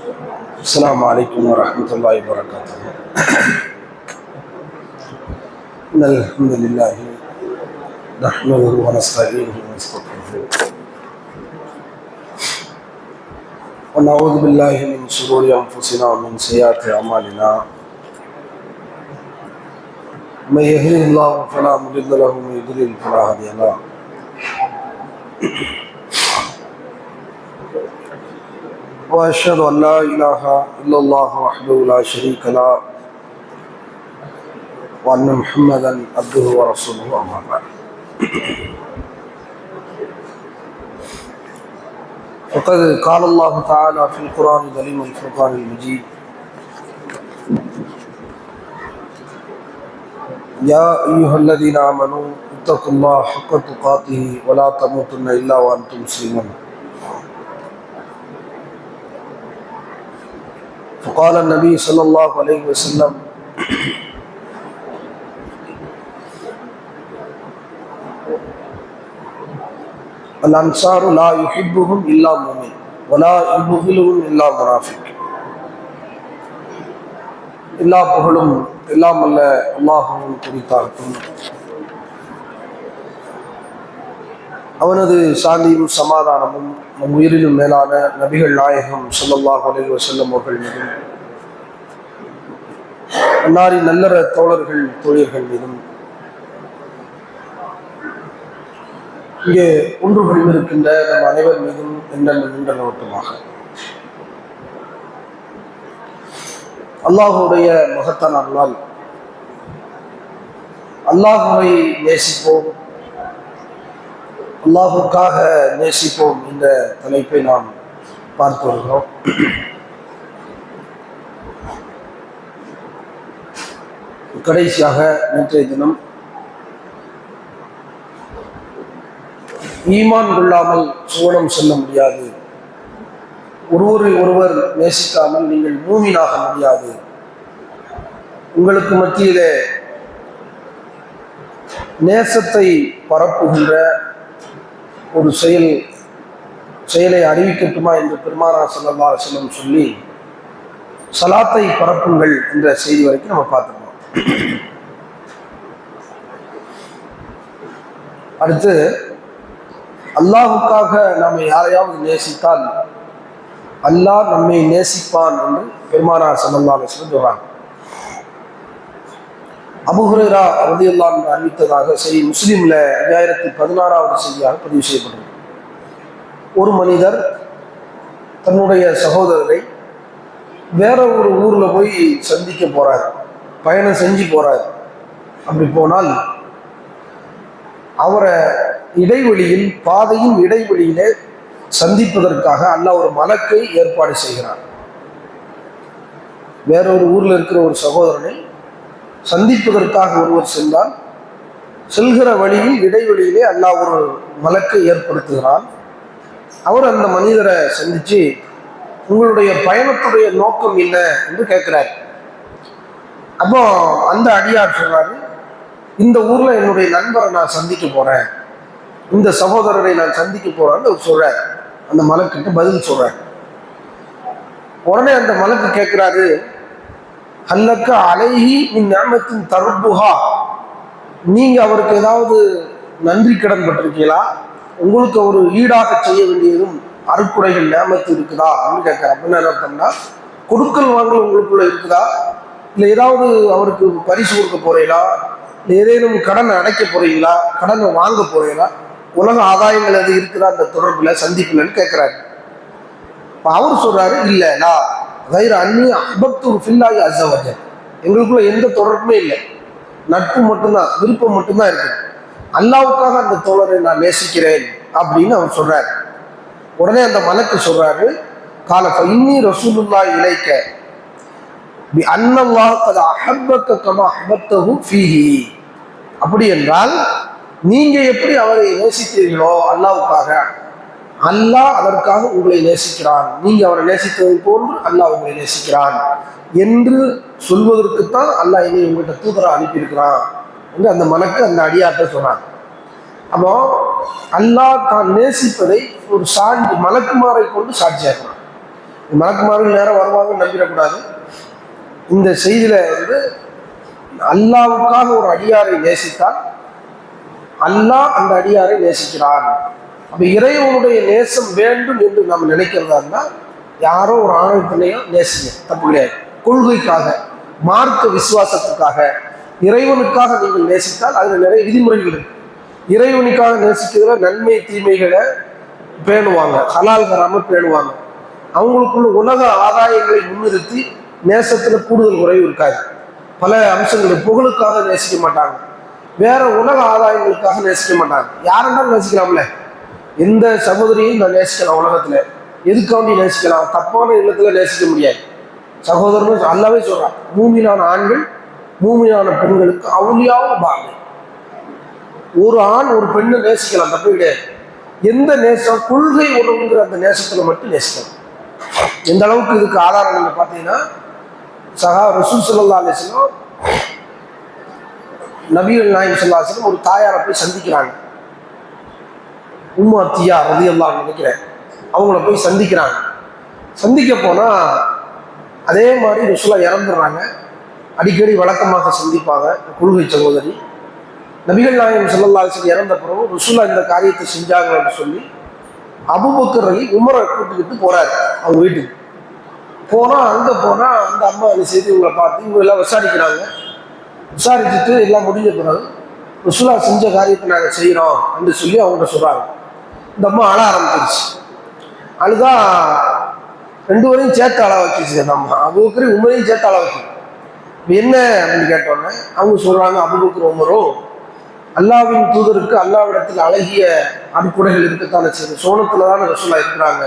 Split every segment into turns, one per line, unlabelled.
السلام عليكم ورحمة الله وبركاته. إن الحمد لله نحمده ونستعينه ونستغفره ونعوذ بالله من شرور أنفسنا ومن سيئات أعمالنا. من يهده الله فلا مضل له ومن يضلل فلا هادي له. وأشهد أن لا إله إلا الله وحده لا شريك له وأن محمدا عبده ورسوله أما بعد. فقد قال الله تعالى في القرآن الكريم والفرقان المجيد: يا أيها الذين آمنوا اتقوا الله حق تقاته ولا تموتن إلا وأنتم مسلمون. فقال النبي صلى الله عليه وسلم: الأنصار لا يحبهم إلا مؤمن ولا يبغضهم إلا منافق. எல்லா புகழும் எல்லாம் அல்ல அல்லாஹ்வின் குறித்தாகட்டும். அவனது சாந்தியும் சமாதானமும் நம் உயிரிலும் மேலான நபிகள் நாயகம் ஸல்லல்லாஹு அலைஹி வஸல்லம் அவர்கள் மீதும், அன்னாரின் நல்லற தோழர்கள் தோழியர்கள் மீதும், இங்கே ஒன்று இருக்கின்ற நம் அனைவர் மீதும் என்றென்றும் நின்றனவட்டுமாக. அல்லாஹுடைய மகத்தான அருளால் அல்லாஹுவை நேசிப்போம், அல்லாஹுக்காக நேசிப்போம் என்ற தலைப்பை நாம் பார்த்து வருகிறோம். கடைசியாக நேற்றைய தினம் ஈமான் கொள்ளாமல் சுவனம் செல்ல முடியாது, ஒருவரை ஒருவர் நேசிக்காமல் நீங்கள் மூமினாக முடியாது, உங்களுக்கு மத்தியிலே நேசத்தை பரப்புகின்ற ஒரு செயலை அறிவிக்கட்டுமா என்று பெருமானார் ஸல்லல்லாஹு அலைஹி வஸல்லம் சொல்லி சலாத்தை பரப்புங்கள் என்ற செய்தி வரைக்கும் நம்ம பார்த்துருக்கோம். அடுத்து, அல்லாஹுக்காக நாம் யாரையாவது நேசித்தால் அல்லாஹ் நம்மை நேசிப்பான் என்று பெருமானார் ஸல்லல்லாஹு அலைஹி வஸல்லம் சொல்றாங்க. அபூ ஹுரைரா ரலியல்லாஹு அன்ஹு அறிவித்ததாக சஹீஹ் முஸ்லிம்ல 5016வது செய்தியாக பதிவு செய்யப்பட்டது. ஒரு மனிதர் தன்னுடைய சகோதரரை வேற ஒரு ஊர்ல போய் சந்திக்க போறார், பயணம் செஞ்சு போறார். அப்படி போனால் அவரை இடைவெளியில், பாதையின் இடைவெளியிலே சந்திப்பதற்காக அல்லாஹ் ஒரு மலக்கை ஏற்பாடு செய்கிறார். வேறொரு ஊர்ல இருக்கிற ஒரு சகோதரனை சந்திப்பதற்காக ஒருவர் சென்றால், செல்கிற வழியில் இடைவெளியிலே அல்லாஹ் ஒரு மலக்கை ஏற்படுத்துகிறான். அவர் அந்த மனிதரை சந்திச்சு, உங்களுடைய பயணத்துடைய நோக்கம் என்ன என்று கேட்கிறார். அப்போ அந்த அடியார் சொல்றாரு, இந்த ஊர்ல என்னுடைய நண்பரை நான் சந்திக்க போறேன், இந்த சகோதரரை நான் சந்திக்க போறேன்னு அவர் சொல்றார். அந்த மலக்கிட்ட பதில் சொல்றார். உடனே அந்த மலக்கு கேட்கிறாரு, அல்லக்க அலைஹி மின் நிஅமத்தின் தர்புஹா, நீங்க அவருக்கு ஏதாவது நன்றி கடன் பட்டிருக்கீங்களா, உங்களுக்கு ஒரு ஈடாக செய்ய வேண்டியதும் அருக்குறைகள் நியமத்து இருக்குதா அப்படின்னு கேட்கிறார். அப்படின்னு என்ன அர்த்தம்னா, கொடுக்கல் வாங்கல் உங்களுக்குள்ள இருக்குதா, இல்லை ஏதாவது அவருக்கு பரிசு கொடுக்க போறீங்களா, இல்லை ஏதேனும் கடனை அடைக்க போறீங்களா, கடனை வாங்க போறீங்களா, உலக ஆதாயங்கள் அது இருக்குதா அந்த தொடர்புல சந்திப்புலன்னு கேட்கிறாரு. அவர் சொல்றாரு, இல்லை நான் கைர அன்னி அஹ்பப்து ஃபில்லாஹி அஸ்ஸ வஜல், எங்களுக்குள்ள எந்த தொடர்புமே இல்லை, நட்பு மட்டும்தான், விருப்பம் மட்டும்தான் இருக்கு, அல்லாஹ்வுக்காக அந்த தோழரை நான் நேசிக்கிறேன் அப்படின்னு அவர் சொல்றாரு. உடனே அந்த மலக்கு சொல்றாரு, கால ஃபஇன்னி ரசூலுல்லாஹி இலைக்க பி அன்னல்லாஹ் கத் அஹப்பக கமா அஹ்பப்தஹு ஃபீஹி, அப்படி என்றால் நீங்க எப்படி அவரை நேசித்தீர்களோ அல்லாஹ்வுக்காக, அல்லாஹ் அதற்காக உங்களை நேசிக்கிறான், நீங்க அவரை நேசித்ததை போன்று அல்லாஹ் உங்களை நேசிக்கிறான் என்று சொல்வதற்குத்தான் அல்லாஹ் இனி உங்கள்கிட்ட தூதரா அனுப்பியிருக்கிறான் என்று அந்த மலக்கு அந்த அடியார்ட்ட சொன்னாங்க. அப்போ அல்லாஹ் தான் நேசிப்பதை ஒரு சான்று மலக்குமாரை கொண்டு சாட்சியாக்குறான். மலக்குமார்கள் நேரம் வருவாங்கன்னு நம்பிடக்கூடாது. இந்த செய்தியில வந்து அல்லாவுக்காக ஒரு அடியாரை நேசித்தால் அல்லாஹ் அந்த அடியாரை நேசிக்கிறார். அப்ப இறைவனுடைய நேசம் வேண்டும் என்று நம்ம நினைக்கிறதா இருந்தால் யாரோ ஒரு ஆணை பிள்ளையோ நேசிங்க, தப்பு கிடையாது. கொள்கைக்காக, மார்க்க விசுவாசத்துக்காக, இறைவனுக்காக நீங்கள் நேசித்தால் அதில் நிறைய விதிமுறைகள் இருக்கு. இறைவனுக்காக நேசிக்கிற நன்மை தீமைகளை பேணுவாங்க, ஹலால் கராம பேணுவாங்க. அவங்களுக்குள்ள உலக ஆதாயங்களை முன்னிறுத்தி நேசத்துல கூடுதல் குறைவு இருக்காது. பல அம்சங்கள் புகழுக்காக நேசிக்க மாட்டாங்க, வேற உலக ஆதாயங்களுக்காக நேசிக்க மாட்டாங்க. யாரென்றாலும் நேசிக்கலாம்ல, எந்த சகோதரியும் நான் நேசிக்கலாம். உலகத்துல எதுக்காண்டி நேசிக்கலாம்? தப்பான இல்லத்துல நேசிக்க முடியாது. சகோதரன் அல்லாவே சொல்றான், மூமினான ஆண்கள் மூமினான பெண்களுக்கு அவுலியாவும் பாங்க. ஒரு ஆண் ஒரு பெண்ணை நேசிக்கலாம், தப்பு கிடையாது. எந்த நேசம்? கொள்கை உறவுங்கிற அந்த நேசத்துல மட்டும் நேசிக்கலாம். எந்த அளவுக்கு இதுக்கு ஆதாரம் நீங்க பார்த்தீங்கன்னா, ரசூல் ஸல்லல்லாஹு அலைஹி வஸல்லம் நபிகள் நாயகம் ஸல்லல்லாஹு அலைஹி வஸல்லம் ஒரு தாயாரை போய் சந்திக்கிறாங்க. உம்மு அத்தியா ரலியல்லாஹு அன்ஹா நினைக்கிறேன், அவங்கள போய் சந்திக்கிறாங்க. சந்திக்க போனா அதே மாதிரி ரசூலா இறந்துடுறாங்க. அடிக்கடி வழக்கமாக சந்திப்பாங்க கொள்கை சகோதரி. நபிகள் நாயகம் ஸல்லல்லாஹு அலைஹி வஸல்லம் இறந்த பிறகு ரசூலா இந்த காரியத்தை செஞ்சாங்கன்னு சொல்லி அபூபக்கர் அலி உமரை கூட்டிக்கிட்டு போறாரு அவங்க வீட்டுக்கு. போனா அங்க போனா அந்த அம்மா அந்த செய்தி இவங்களை பார்த்து இவங்க எல்லாம் விசாரிக்கிறாங்க. விசாரிச்சுட்டு எல்லாம் முடிஞ்ச பிறகு ரசூலா செஞ்ச காரியத்தை நாங்கள் செய்யறோம் என்று சொல்லி அவங்கள்ட்ட சொல்றாங்க. இந்த அம்மா அழ ஆரம்பிச்சிருச்சு. அழுதா ரெண்டு பேரையும் சேர்த்து அழ வச்சிருச்சு. அந்த அம்மா அபூபக்கர் உமரையும் சேர்த்து அழ வச்சு. என்ன அப்படின்னு கேட்டோன்னே அவங்க சொல்றாங்க, அபூபக்கர் உமரும் அல்லாவின் தூதருக்கு அல்லாவிடத்தில் அழகிய அன்புடைகள் இருக்கத்தானே செய்யுது. சோனத்துல தானே ரசூலா இருக்கிறாங்க,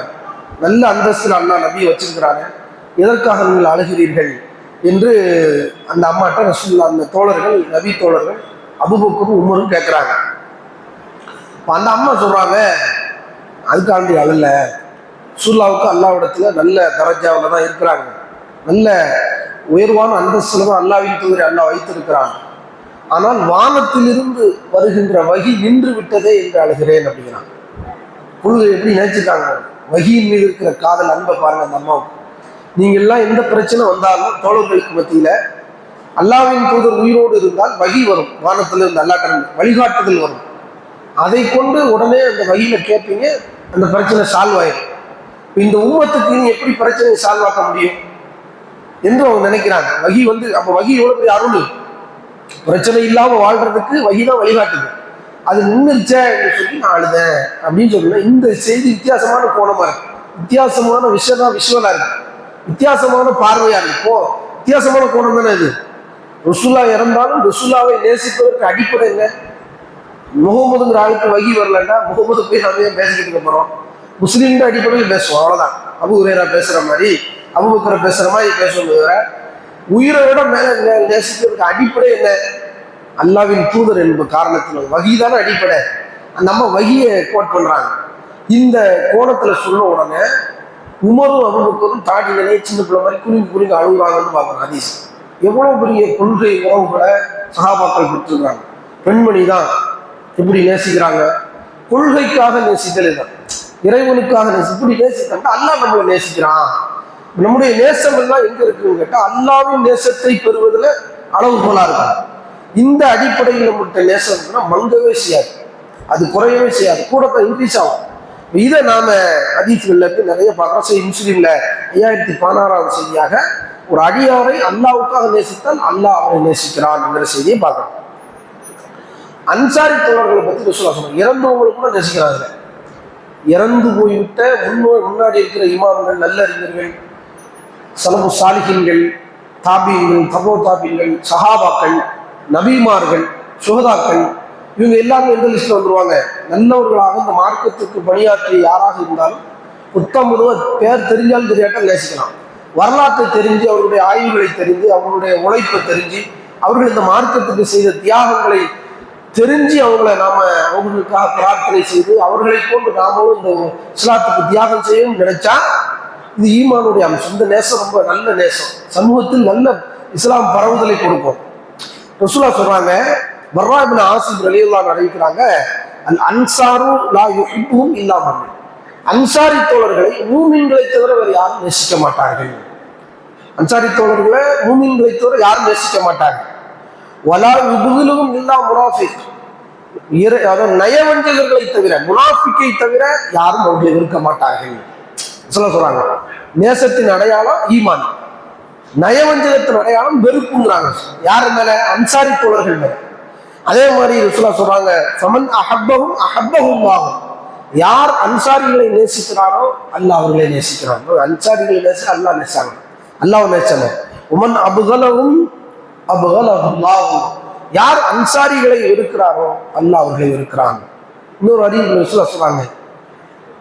நல்ல அந்தஸ்தில் அல்லா நபியை வச்சிருக்கிறாங்க, எதற்காக நீங்கள் அழுகிறீர்கள் என்று அந்த அம்மாட்ட ரசூலுல்லாஹ் அந்த தோழர்கள், நபி தோழர்கள் அபூபக்கரும் உமரும் கேட்குறாங்க. அந்த அம்மா சொல்றாங்க, அதுக்காண்டி அழல, ரசூலுல்லாஹ்வுக்கு அல்லாவிடத்துல நல்ல தரஜாவில் தான் இருக்கிறாங்க, நல்ல உயர்வான அந்தஸ்துல தான் அல்லாவின் தூதரை அல்லாஹ் வைத்திருக்கிறாங்க. ஆனால் வானத்திலிருந்து வருகின்ற வகி நின்று விட்டதே என்று அழுகிறேன் அப்படிங்கிறான். கொள்கை எப்படி நினைச்சிருக்காங்க, வகியின் மீது இருக்கிற காதல், அன்பை பாருங்க அந்த அம்மாவுக்கு. நீங்க எல்லாம் எந்த பிரச்சனை வந்தாலும் தோழர்களுக்கு மத்தியில அல்லாவின் தூதர் உயிரோடு இருந்தால் வகி வரும், வானத்திலிருந்து அல்லாஹ் வழிகாட்டுதல் வரும். அதை கொண்டு உடனே அந்த வகியில கேட்பீங்க, அந்த பிரச்சனை சால்வ் ஆயிடும். இந்த உம்மத்துக்கு நீ எப்படி பிரச்சனையை சால்வ் ஆக்க முடியும் என்று அவங்க நினைக்கிறாங்க. வகி வந்து அப்ப வகி எவ்வளவு பெரிய அருள், பிரச்சனை இல்லாம வாழ்றதுக்கு வகிதான் வழிகாட்டுது. அது நின்றுச்ச என்று சொல்லி நான் அழுதேன் அப்படின்னு சொல்லல. இந்த செய்தி வித்தியாசமான கோணமா இருக்கு, வித்தியாசமான விஷுவலா இருக்கு, வித்தியாசமான பார்வையா இருக்கு. இப்போ வித்தியாசமான கோணம் தானே இது. ரசூலா இறந்தாலும் ரசூலாவை நேசிப்பதற்கு அடிப்படை என்ன? முகமதுங்கிற ஆளுக்கு வகி வரலன்னா முகமது போய் நம்ம ஏன் பேசிக்கிட்டு இருக்க போறோம்? முஸ்லீம்கிற அடிப்படையில் பேசுவோம், அவ்வளவுதான். அபூ ஹுரைரா பேசுற மாதிரி, அபூபக்கரை பேசுற மாதிரி பேசுவது. உயிரை விட மேல நேசிக்கிறதுக்கு அடிப்படை என்ன? அல்லாவின் தூதர் என்பது காரணத்தில் வகிதான அடிப்படை. அந்த அம்மா வகியை கோட் பண்றாங்க. இந்த கோணத்துல சொன்ன உடனே உமரும் அபூபக்கரும் தாடி நிலையை சின்ன பிள்ளை மாதிரி குறுங்கி அழுகுறாங்கன்னு பார்க்கணும். ஹதீஸ் எவ்வளவு பெரிய கொள்கை உறவுகளை சஹாபாக்கள் பெற்றிருக்காங்க. பெண்மணி தான் எப்படி நேசிக்கிறாங்க, கொள்கைக்காக நேசித்தலே தான், இறைவனுக்காக இப்படி நேசித்தாங்க. அல்லாஹ் நம்மளை நேசிக்கிறான். நம்முடைய நேசம் எல்லாம் எங்க இருக்குன்னு கேட்டா அல்லாவின் நேசத்தை பெறுவதில் அளவுகோலா இருக்கும். இந்த அடிப்படையில் நம்மகிட்ட நேசம் இருக்குன்னா மங்கவே செய்யாது, அது குறையவே செய்யாது, கூடத்தான் இன்க்ரீஸ் ஆகும். இதை நாம ஹதீஸ்கள்ல இருந்து நிறைய பார்க்கிறோம். சரி, முஸ்லீம்ல 5016வது செய்தியாக ஒரு அடியாரை அல்லாவுக்காக நேசித்தால் அல்லாஹ் அவரை நேசிக்கிறான் என்கிற செய்தியை பார்க்கிறோம். அன்சாரி தோழர்களை பத்தி ரசூலுல்லாஹ் சொன்னாங்க, இறந்தவங்களை கூட நேசிக்கிறாங்க. இறந்து போய்விட்ட முன்னாடி இருக்கிற இமாம்கள், நல்லறிஞர்கள், சலபு சாலிஹீன்கள், தாபீன்கள், தபோ தாபீன்கள், சஹாபாக்கள், நபிமார்கள், சுஹதாக்கள், இவங்க எல்லாரும் எந்த லிஸ்ட்ல வந்துருவாங்க? நல்லவர்களாக இந்த மார்க்கத்துக்கு பணியாற்றிய யாராக இருந்தாலும் புத்தமுதுவ பேர் தெரிஞ்சாலும் தெரியாட்டால் நேசிக்கலாம். வரலாற்றை தெரிஞ்சு, அவர்களுடைய ஆய்வுகளை தெரிஞ்சு, அவர்களுடைய உழைப்பை தெரிஞ்சு, அவர்கள் இந்த மார்க்கத்துக்கு செய்த தியாகங்களை தெரிஞ்சு அவங்கள நாம அவங்களுக்காக பிரார்த்தனை செய்து அவர்களை கொண்டு நாமளும் இந்த இஸ்லாத்துக்கு தியாகம் செய்யணும்னு நினைச்சா இது ஈமானுடைய அம்சம். இந்த நேசம் ரொம்ப நல்ல நேசம், சமூகத்தில் நல்ல இஸ்லாம் பரவுதலை கொடுக்கும். ரசூலுல்லாஹ் சொல்றாங்க, பர்ரா இப்னு ஆசிப் ரலியல்லாஹு அன்ஹு அறிவிக்கிறாங்க, அல் அன்சாரு லா யுஹிப்புஹும் இல்லா மன். அன்சாரி தோழர்களை மூமின்களை தவிர வேறு யாரும் நேசிக்க மாட்டார்கள். அன்சாரி தோழர்களை மூமின்களை தவிர யாரும் நேசிக்க மாட்டார்கள். வலா யுபுகிலும் இல்லா முனாஃபிக், அதாவது நயவஞ்சகர்களை தவிர, முனாஃபிக்கை தவிர யாரும் அவர்களை இருக்க மாட்டார்கள் சொல்றாங்க. நேசத்தின் அடையாளம் ஈமான், நயவஞ்சகத்தின் அடையாளம் வெறுப்புங்கிறாங்க. யாரு மேல? அன்சாரி தோழர்கள் மேல. அதே மாதிரி ரசூலுல்லாஹ் சொல்றாங்க, ஃபமன் அஹப்பஹும் அஹப்பஹும் அல்லாஹ், யார் அன்சாரிகளை நேசிக்கிறாரோ அல்லாஹ் அவர்களை நேசிக்கிறான். அன்சாரிகளை நேசி அல்லாஹ் நேசிச்சாங்க, அல்லாஹ் நேசிச்சாங்க. உமன் அபுகலஹும் அபுகலஹு அல்லாஹ், யார் அன்சாரிகளை வெறுக்கிறாரோ அல்லாஹ் அவர்களை வெறுக்கிறான். இன்னொரு அறிவு ரசூலுல்லாஹ் சொல்றாங்க,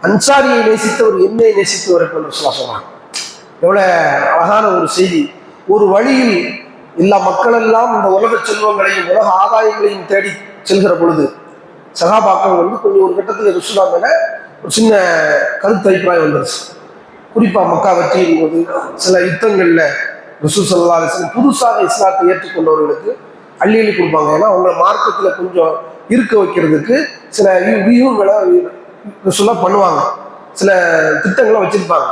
அன்சாரியை நேசித்தவர் என்னை நேசித்தவர் என்று ரசூலுல்லாஹ் சொல்றாங்க. எவ்வளவு அழகான ஒரு செய்தி. ஒரு வழியில் எல்லா மக்கள் எல்லாம் இந்த உலக செல்வங்களையும் உலக ஆதாயங்களையும் தேடி செல்கிற பொழுது சகாபாக்கள் கொஞ்சம் ஒரு கட்டத்தில் ரசூலுல்லாஹ் மேல ஒரு சின்ன கருத்து அபிப்பிராயம் வந்துருச்சு. குறிப்பா மக்கா வெற்றியின் போது சில யுத்தங்கள்ல ரசூல் ஸல்லல்லாஹு அலைஹி வஸல்லம் புதுசாக இஸ்லாத்தை ஏற்றுக்கொண்டவர்களுக்கு அள்ளி கொடுப்பாங்க. ஏன்னா அவங்க மார்க்கத்துல கொஞ்சம் இருக்க வைக்கிறதுக்கு சில வியூகங்களை ரசூலுல்லாஹ் பண்ணுவாங்க, சில திட்டங்களை வச்சிருப்பாங்க.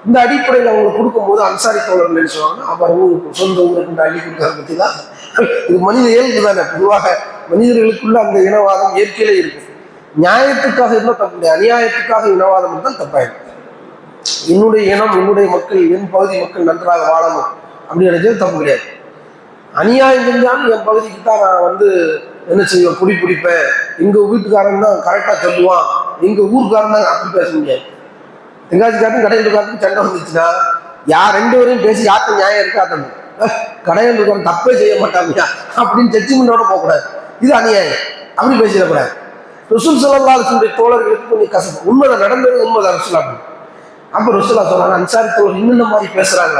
இந்த அடிப்படையில் அவங்களுக்கு கொடுக்கும்போது அன்சாரி தோழர்கள் என்ன சொல்லுவாங்கன்னா, அவர் ஊருக்கு சொந்த ஊருக்கு அள்ளி கொடுக்கறத பற்றி தான். இது மனித இயல்பு தானே. பொதுவாக மனிதர்களுக்குள்ள அந்த இனவாதம் இயற்கையிலே இருக்கு. நியாயத்துக்காக இருந்தால் தப்பு இல்லை, அநியாயத்துக்காக இனவாதம் இருந்தால் தப்பாயிடும். என்னுடைய இனம், என்னுடைய மக்கள், என் பகுதி மக்கள் நன்றாக வாழணும் அப்படின்னு நினைச்சது தப்பு கிடையாது. அநியாயம் செஞ்சாலும் என் பகுதிக்கு தான் நான் என்ன செய்வேன், பிடிப்பேன். எங்க வீட்டுக்காரன் தான் கரெக்டாக சொல்லுவான், எங்க ஊருக்காரன் தான் அப்படி பேச முடியாது. தெங்காசிக்காரன் கடையன்காரனுக்கு சண்டை வந்துச்சுன்னா ரெண்டு பேரையும் பேசி யாருக்கு நியாயம் இருக்கா தம்பி, கடையன்காரன் தப்பே செய்ய மாட்டாங்க அப்படின்னு ஜட்ஜ்மெண்டோட போகக்கூடாது. இது அநியாயம், அப்படி பேசிடக்கூடாது. ரசூல் ஸல்லல்லாஹு அலைஹி வஸல்லம் தோழர்களுக்கு கொஞ்சம் கசப்பு. உண்மைதான், நடந்தது உண்மைதான் ரசூலுல்லாஹ். அப்போ ரசூலுல்லாஹ் சொன்னாங்க, அன்சாரி தோழர் இன்னும் மாதிரி பேசுறாங்க.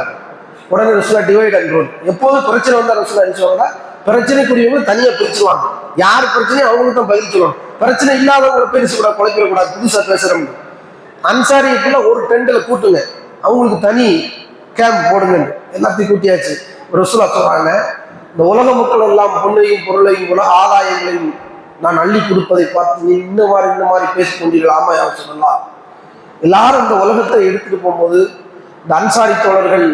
உடனே ரசூலுல்லாஹ் டிவைட் அண்ட் ரூல். எப்போதும் பிரச்சனை வந்தால் ரசூலுல்லாஹ் என்ன சொல்லுவாங்க, பிரச்சனைக்குரியவங்க தனியாக பிரிச்சுருவாங்க. யார் பிரச்சனையும் அவங்களுக்கு தான் பதில் சொல்லணும். பிரச்சனை இல்லாதவங்களை பேசக்கூடாது, குழப்பிடக்கூடாது, புதுசாக பேசுறோம். அன்சாரிக்குள்ள ஒரு டெண்டில் கூட்டுங்க, அவங்களுக்கு தனி கேம்ப் போடுங்க. எல்லாத்தையும் கூட்டியாச்சு. ரசூலுல்லாஹ் சொல்றாங்க, இந்த உலக மக்கள் எல்லாம் பொண்ணையும் பொருளையும் உலக ஆதாயங்களையும் நான் அள்ளி கொடுப்பதை பார்த்து நீ இந்த மாதிரி பேசிக்கொண்டீர்கள். ஆமா யார் சொல்லலாம். எல்லாரும் இந்த உலகத்தை எடுத்துட்டு போகும்போது இந்த அன்சாரி தோழர்கள்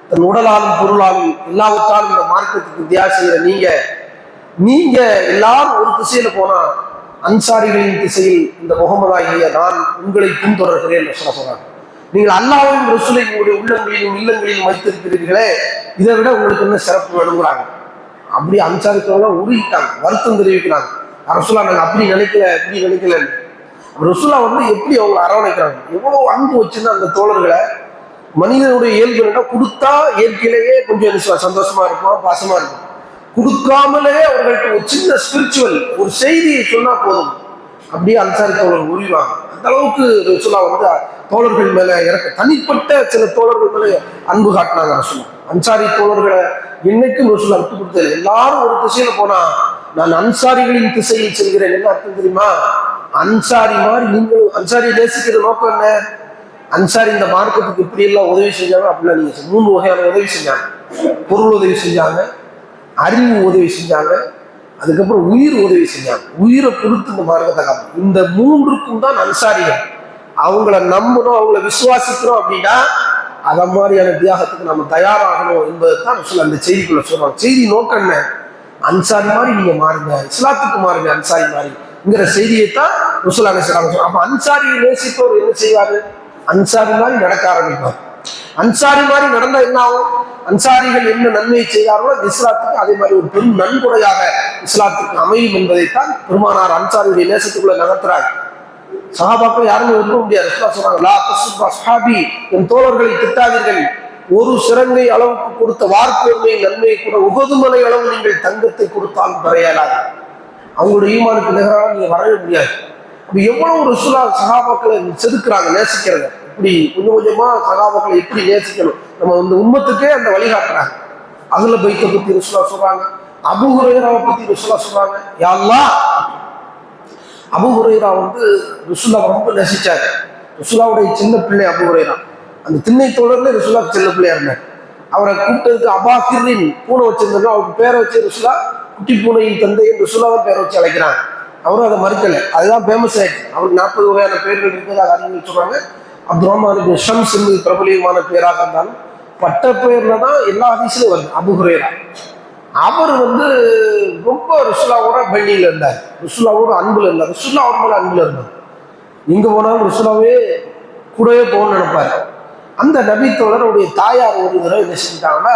தன் உடலாலும் பொருளாலும் எல்லாவற்றாலும் இந்த மார்க்கத்துக்கு தியாகம் செய்யற நீங்க எல்லாரும் ஒரு திசையில போனா அன்சாரிகளின் திசையில் இந்த முகமது ஆகிய நான் உங்களை பின்தொடர்கிறேன் என்று சொல்றாங்க. நீங்கள் அல்லாஹ்வையும் ரசூலையும் உங்களுடைய உள்ளங்களிலும் இல்லங்களிலும் வைத்திருக்கிறீர்களே, இதை விட உங்களுக்கு என்ன சிறப்பு வேணுங்கிறாங்க. அப்படி அன்சாரி தோழர்கள் உருகிட்டாங்க, வருத்தம் தெரிவிக்கிறாங்க. ரசூலுல்லாஹ் நாங்கள் அப்படி நினைக்கல, இப்படி நினைக்கல. ரசூலுல்லாஹ் எப்படி அவங்க அரவணைக்கிறாங்க, எவ்வளவு அன்பு வச்சிருந்தா அந்த தோழர்களை. மனிதனுடைய இயல்பு கொடுத்தா இயற்கையிலேயே கொஞ்சம் சந்தோஷமா இருக்கும், பாசமா இருக்கும். கொடுக்காமலே அவர்களுக்கு ஒரு சின்ன ஸ்பிரிச்சுவல் ஒரு செய்தியை சொன்னா போதும், அப்படியே அன்சாரி தோழர்கள் உரிவாங்க. அந்த அளவுக்கு ரசூலுல்லாஹ் தோழர்கள் மேல இறக்க தனிப்பட்ட சில தோழர்கள் மேல அன்பு காட்டினாங்க ரசூலுல்லாஹ். அன்சாரி தோழர்களை என்னைக்கும் ரசூலுல்லாஹ் விட்டு கொடுத்தது. எல்லாரும் ஒரு திசையில போனா நான் அன்சாரிகளின் திசையில் செல்கிறேன். என்ன அர்த்தம் தெரியுமா? அன்சாரி மாதிரி நீங்களும் அன்சாரியை நேசிக்கிற நோக்கம் என்ன? அன்சாரி இந்த மார்க்கத்துக்கு இப்படி எல்லாம் உதவி செஞ்சாங்க அப்படின்னா நீங்க 3 வகையான உதவி செஞ்சாங்க. பொருள் உதவி செஞ்சாங்க, அறிவு உதவி செஞ்சாங்க, அதுக்கப்புறம் உயிர் உதவி செஞ்சாங்க. உயிரை கொடுத்து இந்த மார்க்கத்தை காப்போம். இந்த 3க்கும் தான் அன்சாரிகள். அவங்கள நம்பணும், அவங்கள விசுவாசிக்கிறோம் அப்படின்னா அத மாதிரியான தியாகத்துக்கு நம்ம தயாராகணும் என்பது தான் ரசூல் அந்த செய்திக்குள்ள சொல்றாங்க. செய்தி நோக்கம் என்ன? அன்சாரி மாதிரி நீங்க மாறுங்க, இஸ்லாத்துக்கு மாறுங்க, அன்சாரி மாதிரிங்கிற செய்தியைத்தான் ரசூல் சொல்றாங்க. அப்ப அன்சாரியை நேசிப்பவர் என்ன செய்வாரு? அன்சாரி மாதிரி நடக்க ஆரம்பிப்பார். அன்சாரி மாதிரி நடந்தா என்ன ஆகும்? அன்சாரிகள் என்ன நன்மையை செய்தார்களோ இஸ்லாத்துக்கு அதே மாதிரி ஒரு பெரும் நன்கொடையாக இஸ்லாத்துக்கு அமையும் என்பதைத்தான் பெருமானார் அன்சாரியுடைய நேசத்துக்குள்ள நகர்த்துறாங்க. சஹாபாக்கள் யாருமே இருக்க முடியாது. சொன்னாங்க, என் தோழர்களை திட்டாதீர்கள். ஒரு சிறங்கை அளவுக்கு கொடுத்த வார்த்தை நன்மையை கூட உகதுமலை அளவு நீங்கள் தங்கத்தை கொடுத்தால் வரையலாது. அவங்களுடைய ஈமானுக்கு நிகராக நீங்க வரவே முடியாது. அப்ப எவ்வளவு ரசூலுல்லாஹ் சஹாபாக்களை செதுக்குறாங்க, நேசிக்கிறத. இப்படி கொஞ்சம் கொஞ்சமா சஹாபாக்களை எப்படி நேசிக்கணும் நம்ம உம்மத்துக்கே அந்த வழிகாட்டுறாங்க. அஹ்ல பைத்தை பத்தி ரசூலுல்லாஹ் சொல்றாங்க, அபூ ஹுரைராவை பத்தி ரசூலுல்லாஹ் சொல்றாங்க. யா அல்லாஹ், அபூ ஹுரைரா ரசூலுல்லாஹ் ரொம்ப நேசிச்சாரு. ரசூலுல்லாஹ்வுடைய சின்ன பிள்ளை அபூ ஹுரைரா. அந்த திண்ணை தோழர்ல ரசூலுல்லாஹ் சின்ன பிள்ளையா இருந்தார். அவரை கூப்பிட்டதுக்கு அபாஹிரின் பூனை வச்சிருந்தாங்க. அவருக்கு பேரை வச்சு ரசூலுல்லாஹ் குட்டி பூனையின் தந்தை என்று ரசூலுல்லாஹ் பேரை வச்சு அழைக்கிறாங்க. அவரும் அதை மறுக்கலை. அதுதான் ஃபேமஸ் ஆயிடுச்சு. அவருக்கு 40 வகையான பேர்கள் இருக்கிறதாக அறிஞர்கள் சொல்றாங்க. அப்துல் ரஹ்மான் ஷம்ஸ் என்பது பிரபலியமான பேராக இருந்தாலும் பட்ட பேர்ல தான் எல்லா ஹதீஸ்லயும் வருது. அபூ ஹுரைரா அவர் ரொம்ப ரசூலுல்லாவோட பெண்ணியில் இருந்தார், ரசூலுல்லாவோட அன்புல இருந்தார், ரசூலுல்லாஹ் அவர் மேல அன்புல இருந்தார். எங்க போனாலும் ரசூலுல்லாவே கூடவே போகணும்னு நினைப்பாரு. அந்த நபி தோழருடைய தாயார் ஒரு தடவை என்ன செஞ்சுட்டாங்கன்னா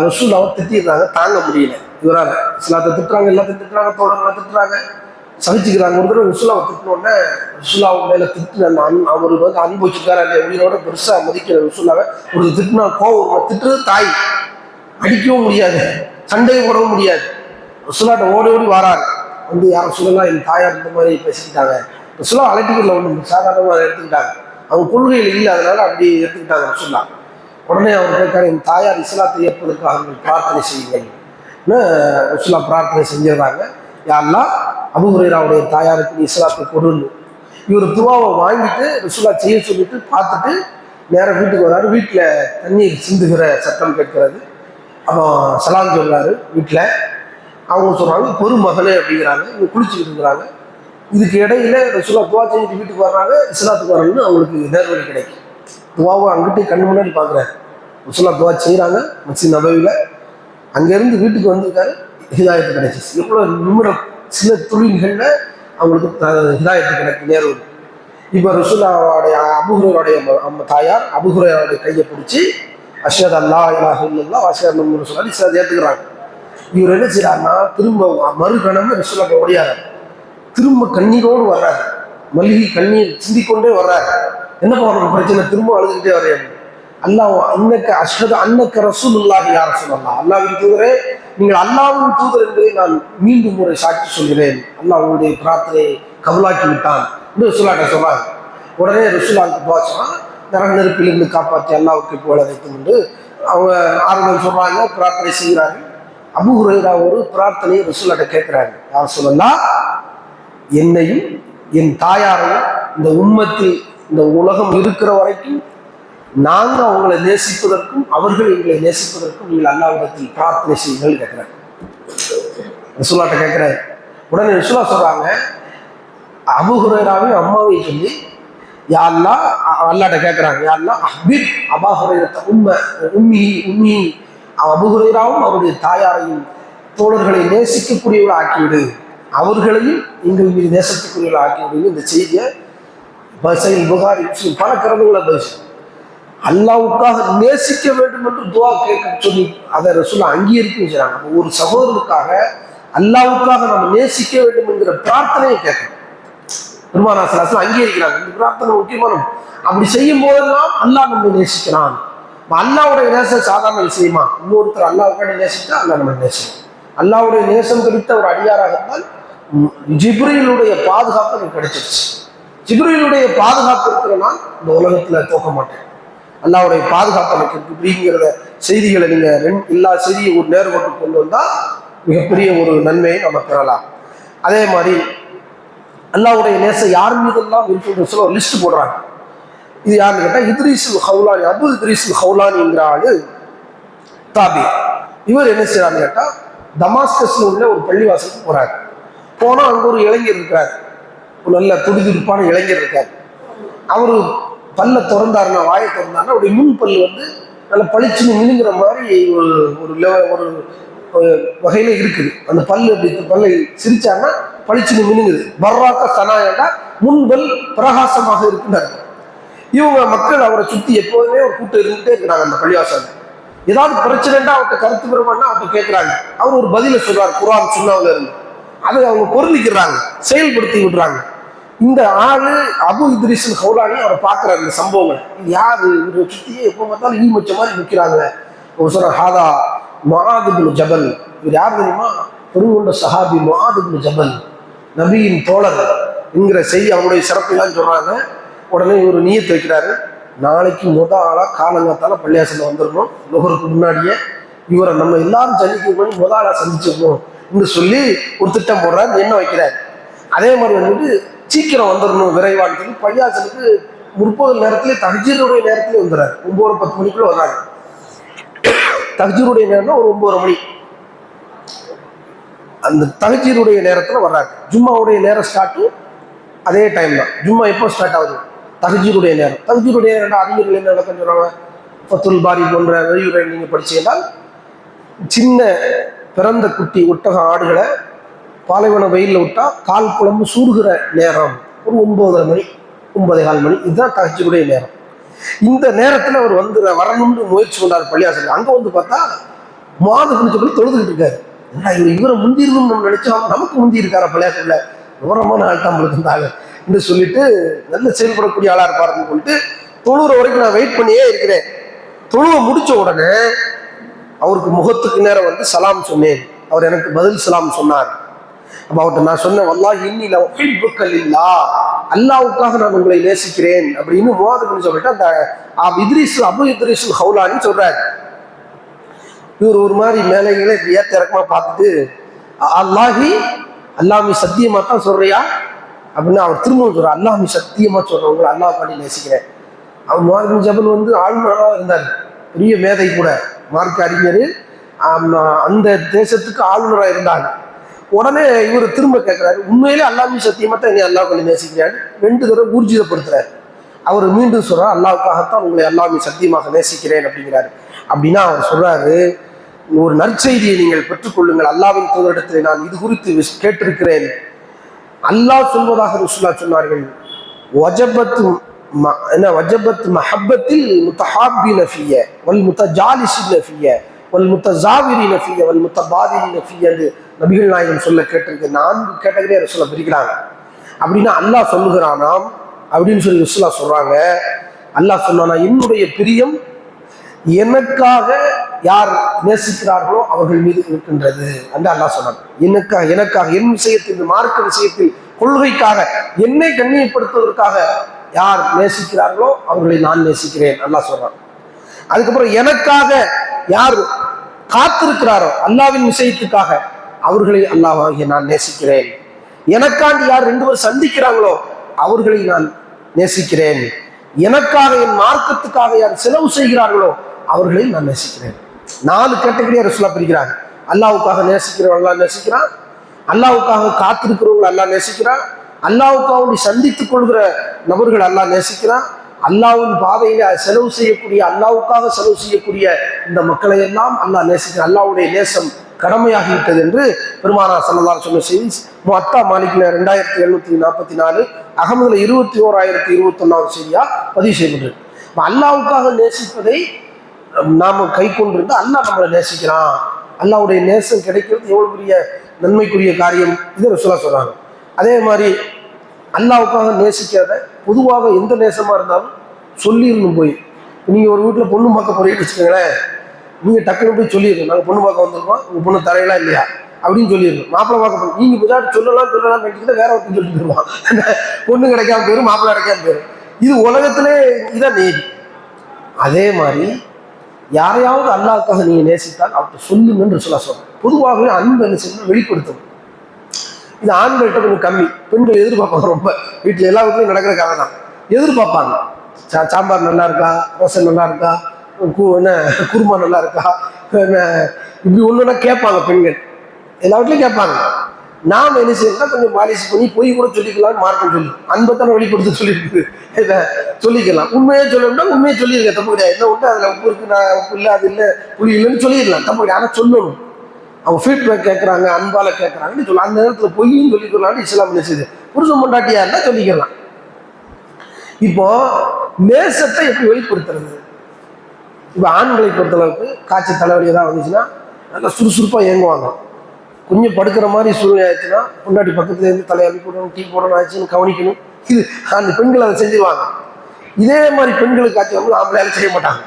ரசூலுல்லாவை திட்டிடுறாங்க, தாங்க முடியல இவரால். இஸ்லாத்தை திட்டுறாங்க, எல்லாத்தையும் திட்டுறாங்க, தோழர்களை திட்டுறாங்க, சகிச்சுக்கிறாங்க. ஒரு தடவை ரசூலுல்லாவை திட்டினோடனே ரசூலுல்லாஹ் மேல திட்டுன அவருக்கு அன்பு வச்சுக்காரா இல்லையா, உயிரோட பெருசா மதிக்கிற ரசூலுல்லாவை ஒரு திட்டுனா கோவம், திட்டுறது தாய், அடிக்கவும் முடியாது, சண்டையை போடவும் முடியாது. ரசூலுல்லாஹ்ட்ட ஓடி ஓடி வாராரு, யாரும் சொல்லலாம் என் தாயார் இந்த மாதிரி பேசிக்கிட்டாங்க. ரசூலுல்லாஹ் அழைச்சிக்கல, ஒன்று சாதாரணமாக அதை எடுத்துக்கிட்டாங்க. அவங்க கொள்கையில் இல்லை, அதனால அப்படி எடுத்துக்கிட்டாங்க ரசூலுல்லாஹ். உடனே அவர் கேட்காரு, என் தாயார் இஸ்லாத்தை ஏற்பதற்காக அவர்கள் பிரார்த்தனை செய்யுங்கள். ரசூலுல்லாஹ் பிரார்த்தனை செஞ்சிடறாங்க, யா அல்லாஹ் அபூ ஹுரைராவுடைய தாயாருக்கு இஸ்லாத்தை கொடுன்னு. இவர் துவாவை வாங்கிட்டு ரசூலுல்லாஹ் செய்ய சொல்லிட்டு பார்த்துட்டு நேராக வீட்டுக்கு வர்றாரு. வீட்டில் தண்ணீர் சிந்துகிற சத்தம் கேட்கிறது. அப்போ சலாம் சொல்றாரு. வீட்டில் அவங்க சொல்றாங்க பொறுமகனே அப்படிங்கிறாங்க. இவங்க குளிச்சுக்கிட்டு இருக்கிறாங்க. இதுக்கு இடையில ரசூலுல்லாஹ் துவா செஞ்சுட்டு வீட்டுக்கு வர்றாங்க. இஸ்லாத்துக்கு வரணும்னு அவங்களுக்கு நேர்வழி கிடைக்கும். துவாவை அங்கிட்டு கண்ணு முன்னாடி பார்க்குறாரு. ரசூலுல்லாஹ் துவா செய்கிறாங்க மஸ்ஜித் நபவியில். அங்கேருந்து வீட்டுக்கு வந்திருக்காரு, ஹிதாயத்து கிடைச்சிச்சு. எவ்வளோ நிமிடம், சில துளிகளில் அவங்களுக்கு ஹிதாயத்து கிடைக்கும், நேர்வழி. இப்போ ரசூலுல்லாஹ்வுடைய அபூ ஹுரைராவுடைய தாயார் அபூ ஹுரைராவுடைய கையை பிடிச்சி அஷ்ஹது அல்லா இலாஹ இல்லல்லாஹ் வ அஷ்ஹது அன்ன முஹம்மதன் ரசூலுல்லாஹ் இஸ்லாத்தை ஏற்றுக்கிறாங்க. இவர் என்ன செய்யறாருன்னா திரும்ப மறுகணமே ரசூலுல்லாஹ் ஓடியாரு. திரும்ப கண்ணீரோடு வர்றாரு, மல்லிகை கண்ணீர் சிந்திக்கொண்டே வர்றாரு. என்ன பண்ணுறது பிரச்சனை, திரும்ப அழுதுகிட்டே வர்றாரு. அல்லாஹ் அன்னக்க அஷ்ஹது அன்னக்க ரசூலுல்லாஹி யா ரசூலல்லாஹ், அல்லாஹ்வின் தூதரே நீங்கள் அல்லாஹ்வின் தூதர் என்பதை நான் மீண்டும் முறை சாட்சி சொல்கிறேன். அல்லாஹ் உங்களுடைய பிரார்த்தனையை கபூலாக்கி விட்டான் என்று ரசூலுல்லாஹ் சொல்றாங்க. உடனே ரசூலுல்லாஹ்க்கு துஆ சொன்னா நரக நெருப்பிலிருந்து காப்பாற்றி அல்லாஹ்வுக்கு புகழ் அளிக்கும் என்று அவங்க ஆறுதல் சொல்றாங்க, பிரார்த்தனை செய்கிறார்கள். அபூ ஹுரைரா ஒரு பிரார்த்தனையை ரசூலுல்லாஹ்ட்ட கேட்கிறாங்க, யா ரசூலல்லாஹ் என்னையும் என் தாயாரையும் இந்த உம்மத்தில் இந்த உலகம் இருக்கிற வரைக்கும் நாங்கள் அவங்களை நேசிப்பதற்கும் அவர்கள் எங்களை நேசிப்பதற்கும் நீங்கள் அல்லாஹ்விடத்தில் பிரார்த்தனை செய்யுங்கள் கேட்கிறாங்க. ரசூலுல்லாஹ்ட்ட கேட்கிறாரு. உடனே ரசூலுல்லாஹ் சொல்றாங்க, அபூ ஹுரைராவையும் அம்மாவையும் சொல்லி யா அல்லாஹ், அல்லாஹ்ட்ட கேட்கிறாங்க, யா அல்லாஹ் அஹ்பிப் அபூ ஹுரைரா உம்மி அபூ ஹுரைராவும் அவருடைய தாயாரையும் தோழர்களை நேசிக்கக்கூடியவர்கள் ஆக்கிவிடு, அவர்களையும் எங்கள் மீது நேசத்துக்குரியவர்கள் ஆக்கிவிடு. இந்த செய்தியை பசைல் புகாரி முஸ்லிம் பல கிரந்தங்களை பேசு அல்லாஹ்வுக்காக நேசிக்க வேண்டும் என்று துவா கேட்க சொல்லி அதை ரசூலுல்லாஹ் அங்கீகரிக்க செய்றாங்க. ஒரு சகோதரனுக்காக அல்லாஹ்வுக்காக நம்ம நேசிக்க வேண்டும் என்கிற பிரார்த்தனையை கேட்கணும். பெருமானார் ஸல்லல்லாஹு அலைஹி வஸல்லம் அங்கீகரிக்கிறாங்க. இந்த பிரார்த்தனை முக்கியமான. அப்படி செய்யும் போதெல்லாம் அல்லாஹ் நம்மை நேசிக்கிறான். அல்லாஹ்வுடைய நேசம் சாதாரண விஷயமா? இன்னொருத்தர் அல்லாஹ்வுக்காக நேசித்தா அல்லாஹ் நம்ம நேசிக்கும். அல்லாஹ்வுடைய நேசம் குறித்த ஒரு அடியாராக இருந்தால் ஜிப்ரீலுடைய பாதுகாப்பு எனக்கு கிடைச்சிருச்சு. ஜிப்ரீலுடைய பாதுகாப்பு இருக்கிறனா இந்த உலகத்துல தோக்க மாட்டேன். அல்லாஹ்வுடைய பாதுகாப்பு எனக்கு இப்படிங்கிறத செய்திகளை நீங்க எல்லா செய்தியும் ஒரு நேர்கோட்டு கொண்டு வந்தா மிகப்பெரிய ஒரு நன்மையை நம்ம பெறலாம். அதே மாதிரி அல்லாஹ்வுடைய நேசம் யார் மீதெல்லாம் இருக்குன்னு சொல்ல ஒரு லிஸ்ட் போடுறாங்க. இது யாருன்னு கேட்டால் இத்ரீஸுல் ஹவுலானி, அபு இத்ரீஸுல் ஹவுலானி என்கிற ஆளு தாபி. இவர் என்ன செய்யறாருன்னு கேட்டால் தமாஸ்கஸ்ல உள்ள ஒரு பள்ளிவாசலுக்கு போறாரு. போனால் அங்கே ஒரு இளைஞர் இருக்கிறார், ஒரு நல்ல துடிதுடிப்பான இளைஞர் இருக்கார். அவரு பல்ல திறந்தாருன்னா, வாயை திறந்தாருன்னா அவருடைய முன் பல்லு நல்ல பளிச்சுன்னு மினுங்கிற மாதிரி ஒரு வகையில இருக்குது. அந்த பல்லு அப்படி பல்லை சிரிச்சாருன்னா பளிச்சுன்னு மினுங்குது. பர்ராக்க சனாயண்டா முன்பல் பிரகாசமாக இருக்குன்னாரு. இவங்க மக்கள் அவரை சுற்றி எப்போதுமே ஒரு கூட்டம் இருந்துகிட்டே இருக்கிறாங்க. அந்த பள்ளிவாசல் ஏதாவது பிரச்சனைன்னா அவர்கிட்ட கருத்து பெறுமானா அவர்கிட்ட கேட்குறாங்க. அவர் ஒரு பதிலை சொல்றாரு குர்ஆன் சுன்னாவுல இருந்து. அதை அவங்க பொருந்திக்கிறாங்க, செயல்படுத்தி விடுறாங்க. இந்த ஆளு அபு இத்ரீஸுல் ஹவுலானி அவரை பார்க்குறாரு. இந்த சம்பவங்கள் யாரு இவரை சுற்றியே எப்போ பார்த்தாலும் ஈமச்ச மாதிரி நிற்கிறாங்க. ஒரு சொல்ற ஹாதா முஆத் இப்னு ஜபல். இவர் யார் தெரியுமா? பெருங்கொண்ட சஹாபி முஆத் இப்னு ஜபல், நபியின் தோழர் என்கிற செய்தி அவருடைய சிறப்பெல்லாம் சொல்றாங்க. உடனே இவர் நியத்து வைக்கிறாரு, நாளைக்கு ஆளா காலங்காத்தால பள்ளியாசல வந்துடணும், நுகருக்கு முன்னாடியே இவரை நம்ம எல்லாரும் சந்திக்க போய் ஆளா சந்திச்சிடணும் என்று சொல்லி ஒரு திட்டம் போடுறாரு, என்ன வைக்கிறார். அதே மாதிரி சீக்கிரம் வந்துடணும் விரைவான்னு சொல்லி பள்ளியாசலுக்கு முற்பகல் நேரத்திலே தஹ்ஜூருடைய நேரத்திலே வந்துடுறாரு. 9-10 மணிக்குள்ள வர்றாங்க. தஹ்ஜூருடைய நேரம்னா ஒரு 9:30 மணி. அந்த தஹஜ்ஜுடைய நேரத்தில் வர்றாங்க. ஜும்மாவுடைய நேரம் ஸ்டார்ட்டும் அதே டைம் தான். ஜும்மா எப்போ ஸ்டார்ட் ஆகுது? தஹஜ்ஜுடைய நேரம். தஹஜ்ஜுடைய நேரம் அறிஞர்கள் என்ன விளக்கம் சொல்கிறாங்க? ஃபத்துல் பாரி போன்ற வெளியுரை நீங்கள் படிச்சீங்கன்னால், சின்ன பிறந்த குட்டி ஒட்டக ஆடுகளை பாலைவன வெயிலில் விட்டால் கால் குழம்பு சூடுகிற நேரம் ஒரு 9:30 மணி 9:15 மணி. இதுதான் தஹஜ்ஜுடைய நேரம். இந்த நேரத்தில் அவர் வரணும்னு முயற்சி கொண்டார் பள்ளியாசல். அங்கே வந்து பார்த்தா மாது பிடிச்சபடி தொழுதுகிட்டு இருக்காரு. இவரை முந்திருந்தோம் நம்ம நினைச்சோம், நமக்கு முந்தி இருக்கார பள்ளியாசல்ல, விவரமான ஆள் தான் இருந்தாங்க என்று சொல்லிட்டு நல்ல செயல்படக்கூடிய ஆளா இருப்பாருன்னு சொல்லிட்டு தொழுகிற வரைக்கும் நான் வெயிட் பண்ணியே இருக்கிறேன். தொழுவை முடிச்ச உடனே அவருக்கு முகத்துக்கு நேரம் வந்து சலாம் சொன்னேன். அவர் எனக்கு பதில் சலாம் சொன்னார். அப்ப அவர்கிட்ட நான் சொன்னேன், வல்லாஹி இன்னி லஉஹிப்புக்க லில்லாஹ், அல்லாஹ்வுக்காக நான் உங்களை நேசிக்கிறேன் அப்படின்னு முவாது பண்ணி சொல்லிட்டு அந்த அபு இத்ரீஸ் ஹவுலானி சொல்றாரு. இவர் ஒரு மாதிரி மேலைகளை இப்படி ஏற்ற இறக்கமா பார்த்துட்டு, அல்லாஹ் சத்தியமா தான் சொல்றியா அப்படின்னு அவர் திரும்பவும் சொல்றார். அல்லாஹ் சத்தியமா சொல்றேன், உங்களை அல்லாஹ் பண்ணி நேசிக்கிறேன். அவர் முஆது பின் ஜபல் வந்து ஆளுநராக இருந்தார், பெரிய மேதை கூட, மார்க்க அறிஞர், அந்த தேசத்துக்கு ஆளுநராக இருந்தாங்க. உடனே இவர் திரும்ப கேட்கிறாரு, உண்மையிலே அல்லாஹ் சத்தியமா தான் என்னை அல்லாஹ் பண்ணி நேசிக்கிறாரு. 2 தடவை ஊர்ஜிதப்படுத்துறாரு. அவர் மீண்டும் சொல்றார், அல்லாஹ்வுக்காகத்தான் உங்களை அல்லாஹ் சத்தியமாக நேசிக்கிறேன் அப்படிங்கிறாரு. அப்படின்னா அவர் சொல்றாரு, ஒரு நற்செய்தியை நீங்கள் பெற்றுக்கொள்ளுங்கள், அல்லாஹ்வின் தூதரிடத்தில் நான் இது குறித்து கேட்டிருக்கிறேன். அல்லாஹ் சொல்வதாக ரசூலுல்லாஹ் சொன்னார்கள், வஜபத் மஹப்பத்தில் முத்தஹாபின ஃபிய வல் முத்தஜாலிஸின ஃபிய வல் முத்தஸாவிரின ஃபிய வல் முத்தபாதிலின ஃபிய என்று நபிகள் நாயகம் சொல்ல கேட்டிருக்கு. 4 கேட்டகரியா ரசூலுல்லாஹ் பிரிக்கிறாங்க. அப்படின்னா அல்லாஹ் சொல்லுகிறானாம் அப்படின்னு சொல்லி ரசூலுல்லாஹ் சொல்றாங்க. அல்லாஹ் சொன்னானா, என்னுடைய பிரியம் எனக்காக யார் நேசிக்கிறார்களோ அவர்கள் மீது இருக்கின்றது என்று அல்லாஹ் சொன்னான். எனக்காக என் விஷயத்தில், மார்க்க விஷயத்தில், கொள்கைக்காக, என்னை கண்ணியப்படுத்துவதற்காக யார் நேசிக்கிறார்களோ அவர்களை நான் நேசிக்கிறேன் அல்லாஹ் சொல்றான். அதுக்கப்புறம் எனக்காக யார் காத்திருக்கிறாரோ அல்லாஹ்வின் விஷயத்துக்காக அவர்களை அல்லாஹ்வாகிய நான் நேசிக்கிறேன். எனக்காண்டி யார் 2 பேர் சந்திக்கிறாங்களோ அவர்களை நான் நேசிக்கிறேன். எனக்காக, என் மார்க்கத்துக்காக யார் செலவு செய்கிறார்களோ அவர்களை நான் நேசிக்கிறேன். 4 கேட்டகரியா ரசூலுல்லாஹ் பிரிக்கிறாங்க. அல்லாஹ்வுக்காக நேசிக்கிறவங்க அல்லாஹ் நேசிக்கிறான், அல்லாஹ்வுக்காக காத்திருக்கிறவங்க அல்லாஹ் நேசிக்கிறான், அல்லாஹ்வுக்காக சந்தித்துக் கொள்கிற நபர்கள் அல்லாஹ் நேசிக்கிறான், அல்லாஹ்வின் பாதையில செலவு செய்யக்கூடிய, அல்லாஹ்வுக்காக செலவு செய்யக்கூடிய இந்த மக்களை எல்லாம் அல்லாஹ் நேசிக்கிறான். அல்லாஹ்வுடைய நேசம் கடமையாகிவிட்டது என்று பெருமானார் ஸல்லல்லாஹு அலைஹி வஸல்லம் செய்தி முஅத்தா மாலிக்ல 2744, அகமதுல 21021 செய்தியா பதிவு செய்யப்பட்டது. அல்லாஹ்வுக்காக நேசிப்பதை நாம கை கொண்டிருந்தா அல்லாஹ் நம்மளை நேசிக்கிறான். அல்லாஹ்வுடைய நேசம் கிடைக்கிறது எவ்வளவு பெரிய நன்மைக்குரிய காரியம், இதை ரசூலுல்லாஹ் சொல்றாங்க. அதே மாதிரி அல்லாஹ்வுக்காக நேசிக்கிறத பொதுவாக எந்த நேசமா இருந்தாலும் சொல்லிடணும். போய் நீங்க ஒரு வீட்டில் பொண்ணு பார்க்க போறீங்கன்னு வச்சுக்கோங்களேன், நீங்க டக்குனு போய் சொல்லிடணும், நாங்கள் பொண்ணு பார்க்க வந்திருக்கோம், உங்க பொண்ணு தரையெல்லாம் இல்லையா அப்படின்னு சொல்லிடணும். மாப்பிள்ளை பார்க்க போறோம், நீங்க பின்னாடி சொல்லலாம் நினைக்கிட்டு வேற ஒருத்தர் சொல்லிட்டு போயிருவான். பொண்ணு கிடைக்காம போயிடும், மாப்பிள்ளை கிடைக்காம போயிடும். இது உலகத்திலே இதான் நீதி. அதே மாதிரி யாரையாவது அல்லாஹ்வுக்காக நீங்க நேசித்தால் அவர்கிட்ட சொல்லுங்கன்னு ரசூலுல்லாஹ் சொல்றாங்க. பொதுவாகவே அன்பு என்ன செய்யணும், வெளிப்படுத்தணும். இது ஆண்கள்கிட்ட கொஞ்சம் கம்மி, பெண்கள் எதிர்பார்ப்பாங்க. ரொம்ப வீட்டில் எல்லா வீட்லையும் நடக்கிற கதை தான், எதிர்பார்ப்பாங்க. சாம்பார் நல்லா இருக்கா, ரசம் நல்லா இருக்கா, என்ன குருமா நல்லா இருக்கா, என்ன இப்படி ஒன்றுனா கேட்பாங்க பெண்கள், எல்லா வீட்லையும் கேட்பாங்க. நாம் என்ன செய்யணும்னா கொஞ்சம் பாலிஷ் பண்ணி பொய் கூட சொல்லிக்கலாம்னு மார்க்கம் சொல்லி அன்பத்தான வெளிப்படுத்த சொல்லியிருக்குது. இதை சொல்லிக்கலாம். உண்மையே சொல்லணும்னா உண்மையை சொல்லியிருக்கேன், தப்பு கிடையாது. என்ன உண்டு அதில் உப்பு இருக்கு, நான் உப்பு இல்லை, அது இல்லை, புளி இல்லைன்னு சொல்லிடலாம், தப்பு கிடையாது. ஆனால் சொல்லணும். அவங்க ஃபீட்பேக் கேட்குறாங்க, அன்பால கேட்குறாங்கன்னு சொல்லலாம். அந்த நேரத்தில் பொய்யும் சொல்லிக்கலாம்னு இஸ்லாம் நினைச்சது. புருஷன் பொண்டாட்டியா இருந்தால் சொல்லிக்கலாம். இப்போ நேசத்தை எப்படி வெளிப்படுத்துறது? இப்போ ஆண்களை பொறுத்தளவுக்கு காய்ச்சல் தலைவலி தான் வந்துச்சுன்னா நல்லா சுறுசுறுப்பாக இயங்குவாங்க. கொஞ்சம் படுக்கிற மாதிரி சூழ்நிலை ஆயிடுச்சுன்னா பொண்டாட்டி பக்கத்துல இருந்து தலையாளி போடணும், டீ போடணும், ஆச்சுன்னு கவனிக்கணும். இது அந்த பெண்கள் அதை செஞ்சுருவாங்க. இதே மாதிரி பெண்களுக்கு காய்ச்சல் வந்து ஆம்பளையால செய்ய மாட்டாங்க.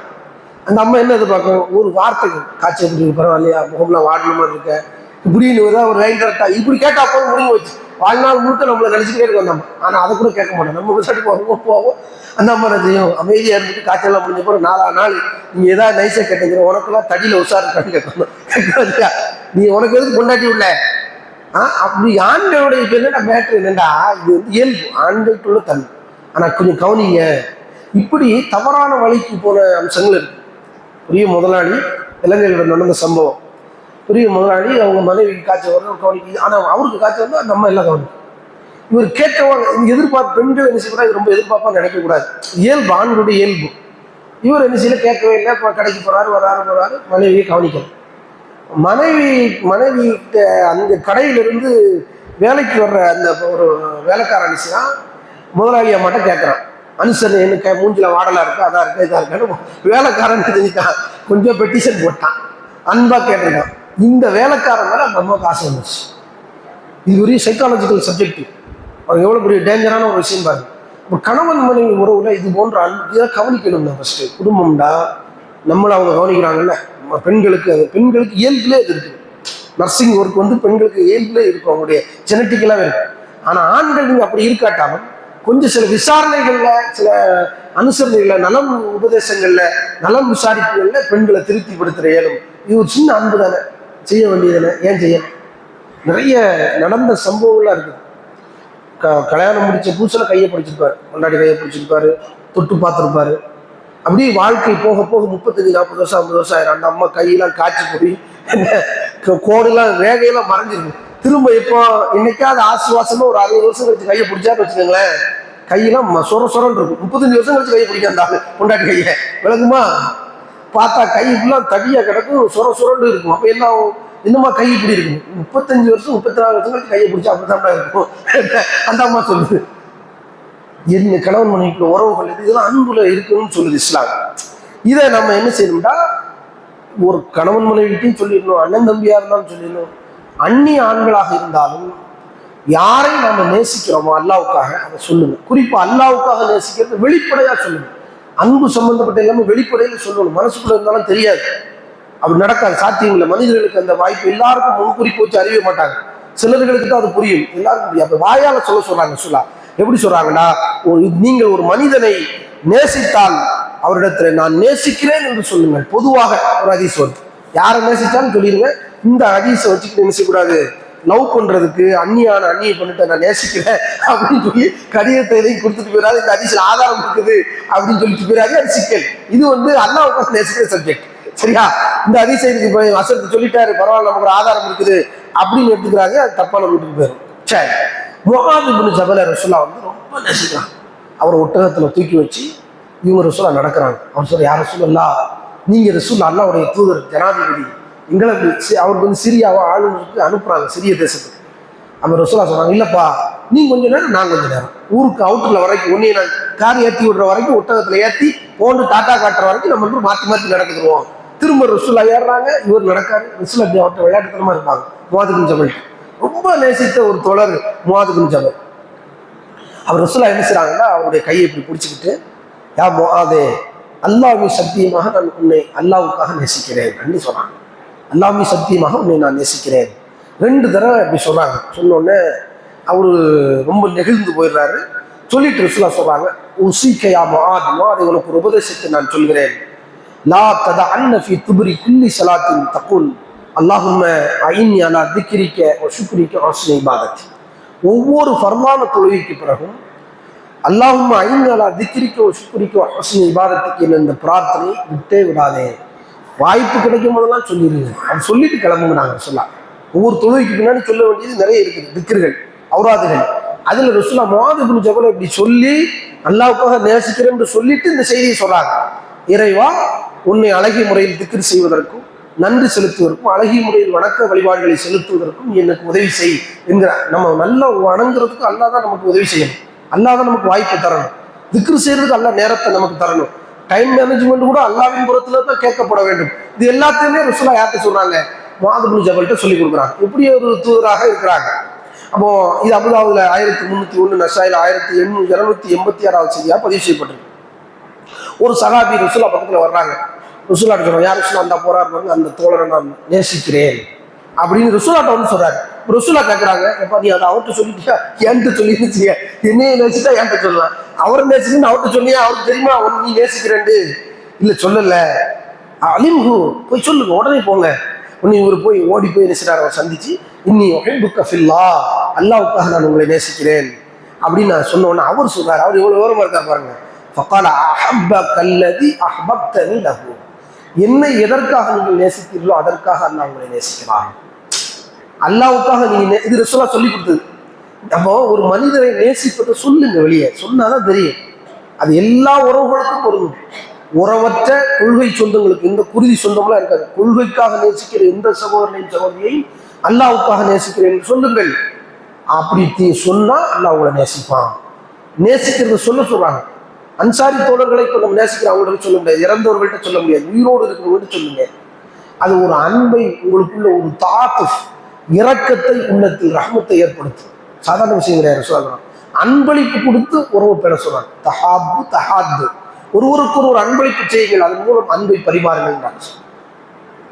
அந்த அம்மா என்ன எதிர்பார்க்கணும், ஒரு வார்த்தைக்கு காய்ச்சல் எப்படி பரவாயில்லையா, முகம்லாம் வாடின மாதிரி இருக்க, இப்படின்னு ஒரு ரைன் கரெக்டா இப்படி கேட்டா போதும், முடிஞ்சு வச்சு வாழ்நாள் முழுக்க நம்மளை நினைச்சுக்கிட்டே இருக்கும் அந்த அம்மா. ஆனால் அதை கூட கேட்க மாட்டோம். நம்ம விசாரிட்டு போவோம். அந்த அம்மா என்ன செய்யும், அமைதியாக இருந்துட்டு காய்ச்சல்லாம் முடிஞ்ச போகிற 4 நாள் நீ ஏதாவது நைஸாக கேட்டுக்கிற, உனக்குலாம் தடியில் உசாருக்கான்னு கேட்கணும். கேட்கறா, நீ உனக்கு எதுக்கு கொண்டாட்டி உள்ள அப்படி ஆண்களுடைய பேர் மேட்ரு என்னண்டா, இது வந்து இயல்பு, ஆண்களுக்குள்ள தன்மை. ஆனால் கொஞ்சம் கவனிங்க, இப்படி தவறான வழிக்கு போன அம்சங்கள் இருக்கு. பெரிய முதலாளி இலங்கையில் நடந்த சம்பவம். பெரிய முதலாளி, அவங்க மனைவிக்கு காய்ச்சல் வரும் கவனிக்கு, ஆனால் அவருக்கு காய்ச்சல் வந்தால் நம்ம எல்லாம் கவனிக்கும். இவர் கேட்கவாங்க எதிர்பார்ப்பு, பெண்கள் என்ன செய்யக்கூடாது, ரொம்ப எதிர்பார்ப்பாக நினைக்கக்கூடாது, இயல்பு, ஆண்களுடைய இயல்பு. இவர் என்ன செய்யல, கேட்கவே இல்லை. இப்போ கடைக்கு போறாரு, மனைவியை கவனிக்கணும். மனைவி அந்த கடையிலிருந்து வேலைக்கு வர்ற அந்த ஒரு வேலைக்காரன் அனுசினா முதலாளி அம்மாட்ட கேட்குறான், அனுசரணை என்ன மூஞ்சில வாடலா இருக்கு, அதான் இருக்கு, இதா இருக்கான்னு வேலைக்காரன் தெரிஞ்சுட்டான். கொஞ்சம் பெட்டிஷன் போட்டான், அன்பா கேட்டிருக்கான். இந்த வேலைக்காரன் மேலே அந்த அம்மாவுக்கு ஆசை வந்துச்சு. இது ஒரு சைக்காலஜிக்கல் சப்ஜெக்ட். அவங்க எவ்வளோ பெரிய டேஞ்சரான ஒரு விஷயம் பாருங்க. இப்போ கணவன் மனைவி உறவுல இது போன்ற இதை கவனிக்கணும். தான் ஃபர்ஸ்ட் குடும்பம்டா நம்மளை அவங்க கவனிக்கிறாங்கல்ல. பெண்களுக்கு இயல்புலே இது இருக்குது. நர்சிங் ஒர்க் வந்து பெண்களுக்கு இயல்புலே இருக்கும், அவங்களுடைய ஜெனட்டிக்கலாகவே இருக்கு. ஆனால் ஆண்கள் நீங்கள் அப்படி இருக்காட்டாலும் கொஞ்சம் சில விசாரணைகள்ல, சில அனுசரணைகள்ல, நலம் உபதேசங்கள்ல, நலம் விசாரிப்புகள்ல பெண்களை திருப்திப்படுத்துகிற இயலும். இது ஒரு சின்ன அன்பு தானே, செய்ய வேண்டியதுதானே, ஏன் செய்யணும்? நிறைய நடந்த சம்பவங்கள்லாம் இருக்குது. கல்யாணம் முடிச்ச புதுசில் கையை பிடிச்சிருப்பாரு, முன்னாடி கையை பிடிச்சிருப்பாரு, தொட்டு பார்த்துருப்பாரு. அப்படியே வாழ்க்கை போக போக 35-40 வருஷம் 50 வருஷம் ஆயிரம். அந்த அம்மா கையெல்லாம் காய்ச்சி போய் கோடுலாம் ரேகையெல்லாம் மறைஞ்சிருக்கும். திரும்ப இப்போ என்னைக்காவது ஆசுவாசமா ஒரு 60 வருஷம் கழிச்சு கையை பிடிச்சான்னு வச்சுக்கோங்களேன், கையெல்லாம் சொரன்னு இருக்கும். 35 வருஷம் கழிச்சு கையை பிடிக்காந்தாங்க பொண்டாட்டி கையை, விளங்குமா? பார்த்தா கை ஃபுல்லாக தடியா கிடக்கும், சொரன்னு இருக்கும். அப்போ என்ன இன்னுமா கை இப்படி இருக்கும்? 35 வருஷம் 34 வருஷம் கழிச்சு கையை பிடிச்சா அப்படித்தான் இருக்கும். அந்த அம்மா சொல்லுது. என்ன கணவன் மனைவிக்குள்ள உறவுகள் இதெல்லாம் அன்புல இருக்குன்னு சொல்லுது இஸ்லாம். இதை நம்ம என்ன செய்யணும்டா, ஒரு கணவன் மனைவிட்டையும் சொல்லிடணும், அண்ணன் தம்பியா இருந்தாலும் சொல்லிடணும். அந்நிய ஆண்களாக இருந்தாலும் யாரை நாம நேசிக்கிறோமோ அல்லாவுக்காக அதை சொல்லுங்க. குறிப்பா அல்லாவுக்காக நேசிக்கிறது வெளிப்படையா சொல்லுங்க. அன்பு சம்பந்தப்பட்ட எல்லாமே வெளிப்படையில சொல்லணும். மனசுக்குள்ள இருந்தாலும் தெரியாது, அப்படி நடக்காது, சாத்தியம் இல்லை. மனிதர்களுக்கு அந்த வாய்ப்பு எல்லாருக்கும் முன்குறிப்பு வச்சு அறிய மாட்டாங்க. சிலர்களுக்கு தான் அது புரியும், எல்லாருக்கும் புரியும். அப்ப வாயால சொல்றாங்க. எப்படி சொல்றாங்கன்னா, நீங்கள் ஒரு மனிதனை நேசித்தால் அவரிடத்துல நான் நேசிக்கிறேன் என்று சொல்லுங்கள். பொதுவாக ஒரு ஹதீஸ் வருது, யாரை நேசித்தாலும் சொல்லிடுங்க. இந்த ஹதீஸை வச்சுக்கிட்டு என்ன செய்யக்கூடாது, லவ் பண்றதுக்கு அந்நியை பண்ணிட்டு நான் நேசிக்கிறேன் அப்படின்னு சொல்லி கடிதத்தை எதையும் கொடுத்துட்டு போயிடாது. இந்த ஹதீஸ்ல ஆதாரம் இருக்குது அப்படின்னு சொல்லிட்டு போயிடாது, அது சிக்கல். இது வந்து அல்லாஹ்வுக்காக நேசிக்கிற சப்ஜெக்ட், சரியா? இந்த ஹதீஸை வசனத்தை சொல்லிட்டாரு, பரவாயில்ல நமக்கு ஒரு ஆதாரம் இருக்குது அப்படின்னு எடுத்துக்கிறாங்க, அது தப்பான வீட்டுக்கு போயிடும். சரி, முஆத் இப்னு ஜபல் ரசூலுல்லாஹ் வந்து ரொம்ப நேசிக்கிறாங்க. அவரை ஒட்டகத்துல தூக்கி வச்சு இவங்க ரசூலுல்லாஹ் நடக்கிறாங்க. அவர் சொல்ற, யார் ரசூலுல்லாஹ், நீங்க ரசூலுல்லாஹ் அல்லாஹ்வுடைய தூதர், ஜனாதிபதி, எங்களுக்கு அவருக்கு வந்து சிரியாவை ஆளுநருக்கு அனுப்புறாங்க, சிறிய தேசத்துக்கு. அந்த ரசூலுல்லாஹ் சொல்றாங்க, இல்லப்பா நீ கொஞ்ச நேரம், நான் கொஞ்ச நேரம், ஊருக்கு அவுட்டர்ல வரைக்கும் உன்னைய நான் கார் ஏற்றி விடுற வரைக்கும், ஒட்டகத்துல ஏற்றி போன்று டாட்டா காட்டுற வரைக்கும் நம்ம மாற்றி நடக்குதுருவோம். திரும்ப ரசூலுல்லாஹ் ஏறுறாங்க, இவர் நடக்காரு. ரசூலுல்லாஹ் அப்படி அவர்கிட்ட விளையாட்டுத்தனமா இருப்பாங்க. முஆத் இப்னு ஜபல் ரொம்ப நேசித்த ஒரு தோழர் முஆத் இப்னு ஜபல். அவர் ரசூலுல்லாஹ் என்ன செய்றாங்கன்னா, அவருடைய கையை இப்படி பிடிச்சிக்கிட்டு, யா முஆதே, அல்லாஹ்வின் சத்தியமாக நான் உன்னை அல்லாஹ்வுக்காக நேசிக்கிறேன் அப்படின்னு சொன்னாங்க. அல்லாஹ்வின் சத்தியமாக உன்னை நான் நேசிக்கிறேன் 2 தடவை அப்படி சொன்னாங்க. சொன்னோடனே அவரு ரொம்ப நெகிழ்ந்து போயிடுறாரு. சொல்லிட்டு ரசூலுல்லாஹ் சொல்றாங்க, உஸீக யா முஆத், முஆத் உனக்கு ஒரு உபதேசத்தை நான் சொல்கிறேன். லா ததஅன்ன ஃபீ துப்ரி குல்லி ஸலாத்தின் தகுல் அல்லாஹும்ம அஇன்னி அலா திக்ரிக வ ஷுக்ரிக வ ஹுஸ்னி இபாதத்தி. ஒவ்வொரு ஃபர்மான தொழுகைக்கு பிறகும் அல்லாஹும்ம அஇன்னி அலா திக்ரிக வ ஷுக்ரிக வ ஹுஸ்னி இபாதத்திக்கு என்ற இந்த பிரார்த்தனை விட்டே விடாதே. வாய்ப்பு கிடைக்கும் போதெல்லாம் சொல்லிடுங்க. அது சொல்லிட்டு கிளம்புங்கிறாங்க ரசூலுல்லாஹ். ஒவ்வொரு தொழுகைக்கு பின்னாடி சொல்ல வேண்டியது நிறைய இருக்குது, திக்ர்கள், ஔராதுகள். அதுல ரசூலுல்லாஹ் முஆத் இப்னு ஜபல் இப்படி சொல்லி அல்லாஹ்வுக்காக நேசிக்கிறேன் என்று சொல்லிட்டு இந்த செய்தியை சொல்றாங்க. இறைவா, உன்னை அழகிய முறையில் திக்ர் செய்வதற்கும் நன்றி செலுத்துவதற்கும் அழகிய முறையில் வணக்க வழிபாடுகளை செலுத்துவதற்கும் எனக்கு உதவி செய் என்கிறார். நம்ம நல்லா வணங்குறதுக்கு அல்லாஹ் தான் நமக்கு உதவி செய்யணும், அல்லாஹ் தான் நமக்கு வாய்ப்பு தரணும். திக்ர் செய்யறதுக்கு அல்லாஹ் நேரத்தை நமக்கு தரணும். டைம் மேனேஜ்மெண்ட் கூட அல்லாஹ்வின் புறத்துல தான் கேட்கப்பட வேண்டும். இது எல்லாத்தையுமே ரசூலுல்லாஹ் யார்கிட்ட சொல்றாங்க, முஆத் இப்னு ஜபல்கிட்ட சொல்லி கொடுக்குறாங்க. எப்படி ஒரு தூதராக இருக்கிறாங்க. அப்போ இது அபூதாவுதுல 1301, நசாயில 1286 செய்தியா பதிவு செய்யப்பட்டிருக்கு. ஒரு சஹாபி ரசூலுல்லாஹ் பக்கத்துல வர்றாங்க. ரசூலுல்லாஹ் சொல்றாங்க, யார் ரசூலுல்லாஹ் அந்த போறாரு, அந்த தோழரை நான் நேசிக்கிறேன் அப்படின்னு ரசூலுல்லாஹ் வந்து சொல்றாரு. ரசூலுல்லாஹ் கேட்கறாங்க, எப்பா நீ அதை அவர்கிட்ட சொல்லிட்டியா, என்கிட்ட சொல்லிருந்துச்சிய, என்னைய நேசிட்டா என்கிட்ட சொல்லலாம், அவரை நேசிச்சுன்னு அவர்கிட்ட சொன்னியா, அவருக்கு தெரியுமா நீ நேசிக்கிறேன்ட்டு? இல்ல சொல்லல. அலிம்ஹு, போய் சொல்லுங்க, உடனே போங்க. உன்னை இவர் போய் ஓடி போய் நேசிட்டார், அவர் சந்திச்சு, இன்னி உஹிப்புக்க ஃபில்லாஹ், அல்லாஹ்வுக்காக நான் உங்களை நேசிக்கிறேன் அப்படின்னு நான் சொன்ன உடனே அவர் சொல்றாரு, அவர் எவ்வளவு விவரமா இருக்கார் பாருங்க. ஃபகால அஹப்பக அல்லதி அஹ்பப்தனி லஹு, என்னை எதற்காக நீங்கள் நேசித்தீர்களோ அதற்காக அல்லாஹ் உங்களை நேசிக்கிறான். அல்லாவுக்காக நீங்க இது ரசூலா சொல்லி கொடுத்தது. நம்ம ஒரு மனிதரை நேசிப்பதை சொல்லுங்க, வெளியே சொன்னாதான் தெரியும். அது எல்லா உறவுகளுக்கும் பொருந்தும். உறவற்ற கொள்கை சொந்தங்களுக்கு, இந்த குருதி சொந்தம்லாம் இருக்காது. கொள்கைக்காக நேசிக்கிற எந்த சகோதரனையும் சகோதரியையும் அல்லாவுக்காக நேசிக்கிறேன் சொல்லுங்கள். அப்படி சொன்னா அல்லாஹ் உங்களை நேசிப்பான். நேசிக்கிறது சொல்றாங்க. அன்சாரி தோழர்களை இப்போ நம்ம நேசிக்கிற அவங்கள்ட்ட சொல்ல முடியாது, இறந்தவர்கள்ட்ட சொல்ல முடியாது, உயிரோடு இருக்கிறவங்கள்ட்ட சொல்லுங்க. அது ஒரு அன்பை உங்களுக்குள்ள ஒரு தாத்து இரக்கத்தை உள்ளத்தில் ரஹ்மத்தை ஏற்படுத்தும். சாதாரண விஷயம் கிடையாது. சொல்றாங்க அன்பளிப்பு கொடுத்து உறவு பெற சொல்றாங்க. தஹாபு தஹாத்து, ஒருவருக்கு ஒரு அன்பளிப்பு செய்யுங்கள், அதன் மூலம் அன்பை பரிமாறுங்கள்.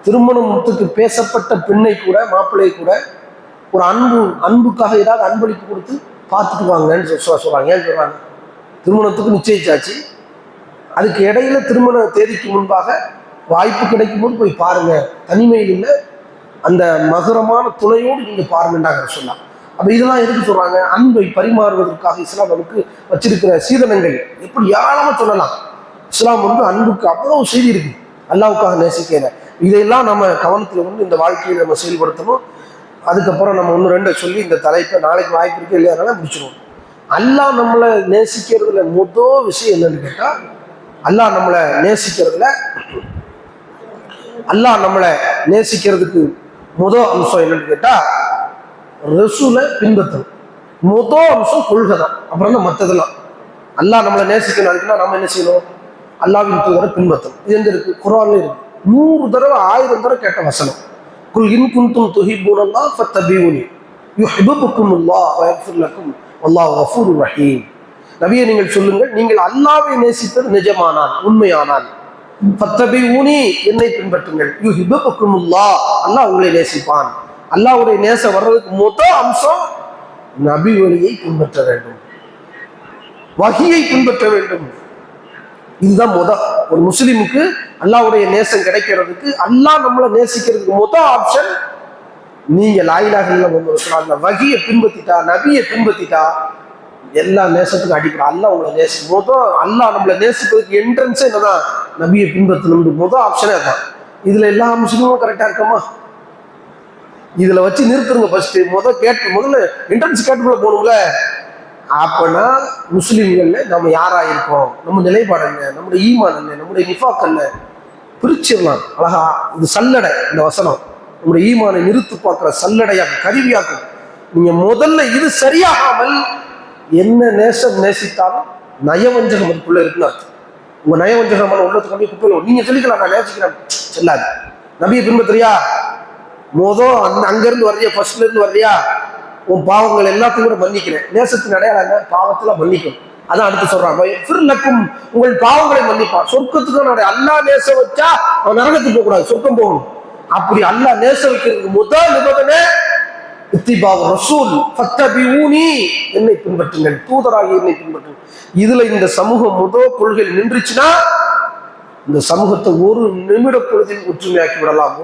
திருமணத்துக்கு பேசப்பட்ட பெண்ணை கூட மாப்பிள்ளை கூட ஒரு அன்புக்காக ஏதாவது அன்பளிப்பு கொடுத்து பார்த்துட்டு வாங்கன்னு சொல்றாங்க. ஏன் சொல்றாங்க? திருமணத்துக்கு நிச்சயிச்சாச்சு, அதுக்கு இடையில திருமண தேதிக்கு முன்பாக வாய்ப்பு கிடைக்கும் போது போய் பாருங்க, தனிமையில் இல்லை அந்த மகரமான துணையோடு நீங்க பாருங்கன்றாங்க சொல்லலாம். அப்ப இதெல்லாம் எதுக்கு சொல்றாங்க? அன்பை பரிமாறுவதற்காக இஸ்லாம் நமக்கு வச்சிருக்கிற சீதனங்கள் எப்படி ஏராளமா சொல்லலாம். இஸ்லாம் அன்புக்கு அவ்வளவு செய்தி இருக்கு. அல்லாவுக்காக நேசிக்கிற இதையெல்லாம் நம்ம கவனத்தில் இந்த வாழ்க்கையை நம்ம செயல்படுத்தணும். அதுக்கப்புறம் நம்ம ஒன்று ரெண்டை சொல்லி இந்த தலைப்பை நாளைக்கு வாய்ப்பு இருக்கு இல்லையானால முடிச்சிடுவோம். அல்லாஹ் நம்மளை நேசிக்கிறதுல முதல் விஷயம் என்னன்னு கேட்டா, அல்லாஹ் நம்மளை நேசிக்கிறதுக்கு முதல் அம்சம் என்னன்னு கேட்டா ரசூலை பின்பற்றணும். முதல் அம்சம் கொள்கை தான். அப்புறம் தான் மற்றதெல்லாம். அல்லாஹ் நம்மளை நேசிக்கணும். அதுக்குன்னா நம்ம என்ன செய்யணும்? அல்லாஹ்வின் தூதரை பின்பற்றணும். இது எங்க இருக்கு? குர்ஆன்ல இருக்கு. 100 தடவை 1000 தடவை கேட்ட வசனம். குல் இன் குன்தும் துஹிப்பூனல்லாஹ் ஃபத்தபிஊனி யுஹிப்புக்குமுல்லாஹ் வ யக்ஃபிர் லக்கும் வல்லாஹு கஃபூருர் ரஹீம். நபியே நீங்கள் சொல்லுங்கள், நீங்கள் அல்லாஹ்வை நேசிப்பது நிஜமானால், உண்மையானால், ஃபத்தபிஊனி என்னை பின்பற்றுங்கள், யுஹிப்புக்குமுல்லாஹ் அல்லாஹ் உங்களை நேசிப்பான். அல்லாஹ்வுடைய நேசம் வர்றதுக்கு முதல் அம்சம் நபி வழியை பின்பற்ற வேண்டும், வஹியை பின்பற்ற வேண்டும். இதுதான் ஒரு முஸ்லிமுக்கு அல்லாஹ்வுடைய நேசம் கிடைக்கிறதுக்கு, அல்லாஹ் நம்மளை நேசிக்கிறதுக்கு முதல் ஆப்ஷன் நீங்க லா இலாஹ இல்லல்லாஹ் வஹியை பின்பற்றிட்டா, நபியை பின்பற்றிட்டா எல்லா நேசத்துக்கும் அடிப்படை. அல்லாஹ் உங்களை அல்லாஹ் நம்மளை நேசிப்பதற்கு என்ட்ரன்ஸே என்னதான்? நபியை பின்பற்றணும். முதல் ஆப்ஷனே அதான். இதுல எல்லா முஸ்லிமும் கரெக்டா இருக்கமா? இதுல வச்சு நிறுத்துருங்க. ஃபர்ஸ்ட் முதல்ல என்ட்ரன்ஸ் கேட்டுக்குள்ள போகணும்ல. அப்பனா முஸ்லிம்கள்ல நம்ம யாரா இருக்கோம், நம்ம நிலைப்பாடு என்ன, நம்முடைய ஈமான் என்ன, நம்முடைய நிஃபாக் என்ன பிரிச்சிடலாம் அழகா. இது சல்லடை, இந்த வசனம் நம்முடைய ஈமானை நிறுத்து பார்க்கிற சல்லடையாக்கும், கருவியாக்கும். நீங்க முதல்ல இது சரியாகாமல் என்ன நேசித்தாலும் நயவஞ்சகம் அதுக்குள்ள இருக்குன்னு அர்த்தம். உங்க நயவஞ்சகமான உள்ளத்துக்கு அப்படியே குப்பையில் நீங்க சொல்லிக்கலாம், நான் நேசிக்கிறேன் செல்லாது. நபியை பின்பற்றியா? அங்கிருந்து வர்றியா? ஃபர்ஸ்ட்ல இருந்து வர்றியா? உன் பாவங்கள் எல்லாத்தையும் கூட மன்னிக்கிறேன். நேசத்தின் அடையாளம் பாவத்துல மன்னிக்கும். அதான் அடுத்து சொல்றான், உங்கள் பாவங்களை மன்னிப்பான். சொர்க்கத்துக்கு அல்லாஹ் நேச வச்சா அவன் நரகத்துக்கு போக கூடாது, சொர்க்கம் போகணும். அப்படி அல்லாஹ் நேச வைக்கிறதுக்கு முதல் நிபந்தனை இத்திபாவு ரசூல் ஃபத்தபிஊனி, என்னை பின்பற்றுங்கள், தூதராகி என்னை பின்பற்றுங்கள். இதுல இந்த சமூகம் முதல் கொள்கையில் நின்றுச்சுன்னா இந்த சமூகத்தை ஒரு நிமிட பொழுதில் ஒற்றுமையாக்கி விடலாம்.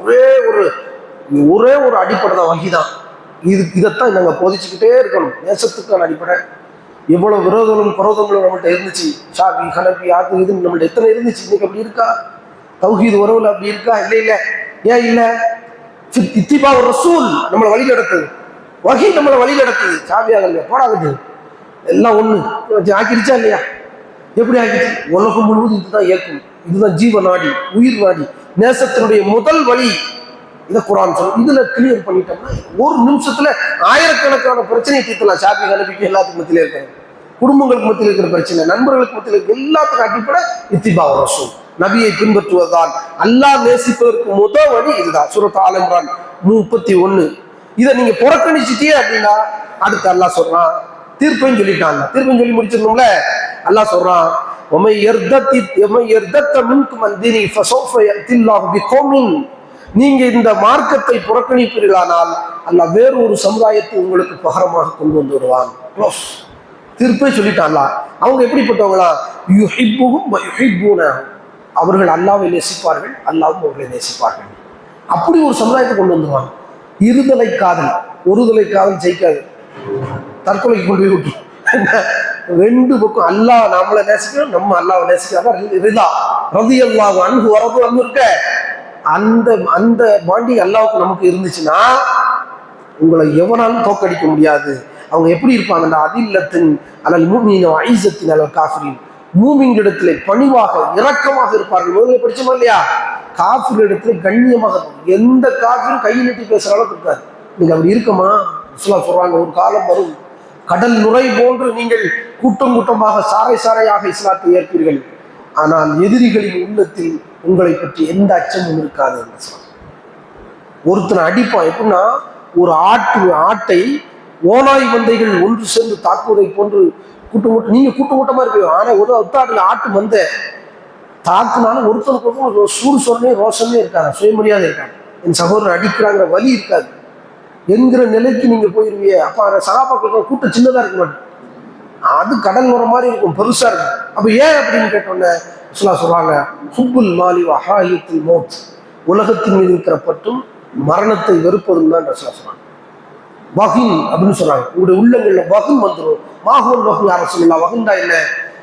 ஒரே ஒரு அடிப்படை தான், வகிதான். இதைத்தான் நாங்க போதிச்சுக்கிட்டே இருக்கணும். நேசத்துக்கான அடிப்படை. எவ்வளவு விரோதங்களும் குரோதங்களும் நம்மள்ட்ட இருந்துச்சு, ஷாபி ஹனபி அது இதுன்னு நம்மள்ட்ட எத்தனை இருந்துச்சு. இன்னைக்கு அப்படி இருக்கா? தௌஹீத் உறவுல அப்படி இருக்கா? இல்ல. ஏன் இல்ல? இத்திபாவு ரசூல் நம்மளை வழி நடத்துது, வகி நம்மளை வழி நடத்துது. ஷாபியாக போடாது எல்லாம் ஒண்ணு ஆக்கிடுச்சா இல்லையா? எப்படி ஆக்கிடுச்சு? உலகம் முழுவதும் இதுதான் இயக்கும். இதுதான் ஜீவ நாடி, உயிர் நாடி, நேசத்தினுடைய முதல் வழி. இதை குர்ஆன் சொல்லும். இதுல கிளியர் பண்ணிட்டோம்னா ஒரு நிமிஷத்துல ஆயிரக்கணக்கான பிரச்சனையை தீர்த்தலாம். ஷாபி ஹனபிக்கு எல்லாத்துக்கும் மத்தியில இருக்காங்க, குடும்பங்களுக்கு மத்தியில் இருக்கிற பிரச்சனை, நண்பர்களுக்கு மத்தியில் இருக்கிற எல்லாத்துக்கும் அடிப்படை இத்திபாவு ரசூல், நபியை பின்பற்றுவதுதான். அல்லாஹ் நேசிப்பதற்கு முதல் வழி இதுதான். சூரத் ஆல் இம்ரான் 31. இதை நீங்க புறக்கணிச்சிட்டே அப்படின்னா அடுத்து அல்லாஹ் சொல்றான், தீர்ப்பையும் சொல்லிட்டாங்க. தீர்ப்பையும் சொல்லி முடிச்சிடணும்ல. அல்லாஹ் சொல்றான், நீங்க இந்த மார்க்கத்தை புறக்கணிப்பீர்களானால் அல்லாஹ் வேறு ஒரு சமுதாயத்தை உங்களுக்கு பகரமாக கொண்டு வந்து விடுவான். தீர்ப்பே சொல்லிட்டான்ல. அவங்க எப்படிப்பட்டவங்களா? அவர்கள் அல்லாஹ்வை நேசிப்பார்கள், அல்லாஹ்வும் அவர்களை நேசிப்பார்கள். அப்படி ஒரு சமுதாயத்தை கொண்டு வந்துருவாங்க. ஒருதலை காதல் ஜெயிக்காது, தற்கொலைக்கு கொண்டு போய் விட்டு ரெண்டு பக்கம் அல்லாஹ் நம்மளை நேசிக்கிறோம், நம்ம அல்லாஹ் நேசிக்கிறாங்க. ரிதா ரதி அல்லாஹ் அன்பு வரது வந்து இருக்க அந்த அந்த பாண்டி அல்லாவுக்கு நமக்கு இருந்துச்சுன்னா உங்களை எவனாலும் தோக்கடிக்க முடியாது. அவங்க எப்படி இருப்பாங்கன்னா அதில்லத்தின் அல்லல் மூமின் ஐசத்தின் அல்லல் காஃபிரின், மூமின்களிடத்திலே பணிவாக இரக்கமாக இருப்பார்கள். முதல்ல படிச்சோமா இல்லையா? காஃபிர் இடத்துல கண்ணியமாக இருக்கும். எந்த காஃபிரும் கையை நீட்டி பேசுற அளவுக்கு இருக்காது. நீங்க அப்படி இருக்கமா? சொல்றாங்க, ஒரு காலம் வரும் கடல் நுரை போன்று நீங்கள் கூட்டம் கூட்டமாக சாறை சாறையாக இஸ்லாத்தை ஏற்பீர்கள், ஆனால் எதிரிகளின் உள்ளத்தில் உங்களை பற்றி எந்த அச்சமும் இருக்காது என்று சொல்றாங்க. ஒருத்தனை அடிப்பான். எப்படின்னா, ஒரு ஆட்டை ஓநாய் மந்தைகள் ஒன்று சேர்ந்து தாக்குவதை போன்று கூட்டம் நீங்க கூட்டமா இருப்பீங்க. ஆனா ஒரு ஒத்தாடுல ஆட்டு மந்த தாக்குனாலும் ஒருத்தருக்கு சூடு சொன்னே ரோஷமே இருக்காது, சுயமரியாதை இருக்காது, என் சகோதரன் அடிக்கிறாங்கிற வலி இருக்காது என்கிற நிலைக்கு நீங்க போயிருவீங்க. அப்ப அந்த சகாபாக்கள் கூட்டம் சின்னதா இருக்க மாட்டேன், அது கடல் வர மாதிரி இருக்கும், பெருசா இருக்கும். அப்ப ஏன் அப்படின்னு கேட்டோன்னே சொல்றாங்க, ஹுப்புல் மாலி வஹாயத்துல் மௌத், உலகத்தின் மீது இருக்கிற பற்றும் மரணத்தை வெறுப்பதும் தான் சொல்றாங்க. வகின் அப்படின்னு சொல்றாங்க, உங்களுடைய உள்ளங்கள்ல வகுன் வந்துடும். மாஹூல் வகுன் யார சொல்லலாம்? வகுண்டா என்ன?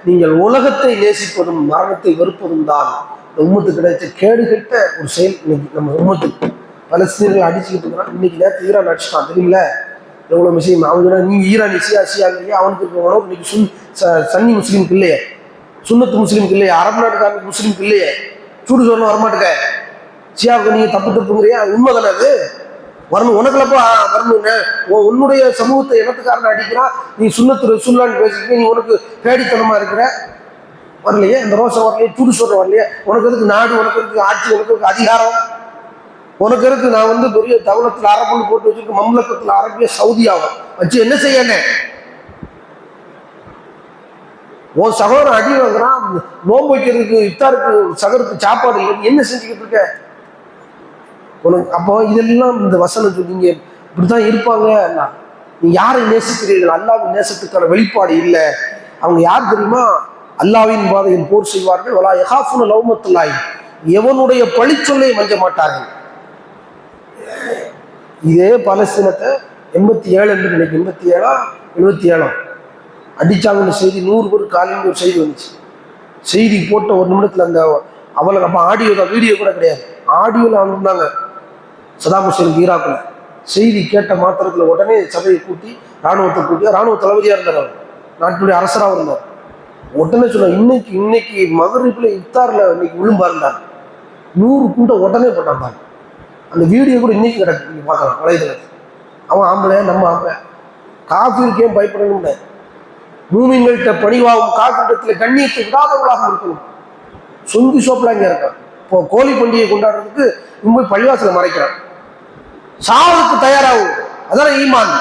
நீங்கள் உலகத்தை நேசிப்பதும் மரணத்தை வெறுப்பதும் தான் இந்த உம்மத்துக்கு கிடைச்ச கேடுகட்ட ஒரு செயல். இன்னைக்கு நம்ம உம்மத்துக்கு பலஸ்தீனர்கள் அடிச்சுக்கிட்டு இருக்கிறான். இன்னைக்கு நேரத்து ஈரான் அடிச்சுட்டான், தெரியுமில்ல? எவ்வளவு விஷயம். அவங்க நீங்க ஈரான் சியா இல்லையா? அவனுக்கு இருக்கிற உணவு இன்னைக்கு சன்னி முஸ்லீமுக்கு இல்லையே, சுன்னத்து முஸ்லீமுக்கு இல்லையே, அரபு நாட்டுக்காரனுக்கு முஸ்லீமுக்கு இல்லையே. சூடு சொன்ன வரமாட்டுக்க சியாவுக்கு நீங்க தப்புங்கிறியா? உண்மைதானே அது? வரணும் உனக்குலப்போ வரணுங்க. உன்னுடைய சமூகத்தை இனத்துக்காரன் அடிக்கிறான், நீ சுண்ணத்து ரசூலுல்லாஹ்னு பேசிக்க, நீ உனக்கு பேடித்தனமா இருக்கிற வரலையே, இந்த ரோசம் வரலையே, சூடு சொல்ற வரலையே, உனக்கு இருக்கு நாடு, உனக்கு இருக்கு ஆட்சி, உனக்கு இருக்கு அதிகாரம், உனக்கு இருக்கு நான் வந்து பெரிய தவளத்தில் அரபுன்னு போட்டு வச்சிருக்க மம்லக்கத்தில் அரபிய சவுதியாவும் வச்சு என்ன செய்யணும்? உன் சகோதரன் அடி வாங்குறான், நோன்பு வைக்கிறதுக்கு இஃப்தாருக்கு சகருக்கு சாப்பாடு இல்லை, என்ன செஞ்சுக்கிட்டு இருக்க உனக்கு? அப்போ இதெல்லாம் இந்த வசனம் சொன்னீங்க, இப்படிதான் இருப்பாங்க. நீ யாரை நேசிக்கிறீர்கள்? அல்லாவின் நேசத்துக்கான வெளிப்பாடு இல்லை. அவங்க யார் தெரியுமா? அல்லாவின் பாதையில் போர் செய்வார்கள், வலா யஹாஃபுன லௌமத்துல்லாஹி, எவனுடைய பழிச்சொல்லை மஞ்ச மாட்டார்கள். இதே பலஸ்தீனத்தை 87 என்று நினைக்க, 87 77 அடிச்சாங்கன்னு செய்தி 100 பேர் காலையில் ஒரு செய்தி வந்துச்சு. செய்தி போட்ட ஒரு நிமிடத்தில் அந்த அவளுக்கு அப்போ ஆடியோ தான், வீடியோ கூட கிடையாது, ஆடியோவில் அனுப்புனாங்க சதாம் ஹுசேனுக்கு ஈராக்கில். செய்தி கேட்ட மாத்திரத்தில் உடனே சபையை கூட்டி இராணுவத்தை கூட்டி, இராணுவ தளபதியாக இருந்தார், அவர் நாட்டுடைய அரசராக இருந்தார். உடனே சொன்னார், இன்னைக்கு மகரிப்பில் இஃப்தாரில் இன்னைக்கு விழும்பா இருந்தார், 100 குண்டை உடனே போட்டாங்க. அந்த வீடியோ கூட இன்னைக்கு கிடக்கு, நீங்கள் பார்க்கலாம் வலைதளத்தில். அவன் ஆம்பளை, நம்ம ஆம்பளை, காஃபிருக்கே பயப்படணும், மூமின்கள்கிட்ட பணிவாகும், காஃபிரிடத்தில் கண்ணியத்தை விடாதவர்களாக இருக்கணும். சொந்தி சோப்பில் இங்கே இருக்கான். இப்போ கோழி பண்டிகை கொண்டாடுறதுக்கு மும்பை பள்ளிவாசலை மறைக்கிறான். சாவுக்கு தயாராகும், அதான் ஈமான்.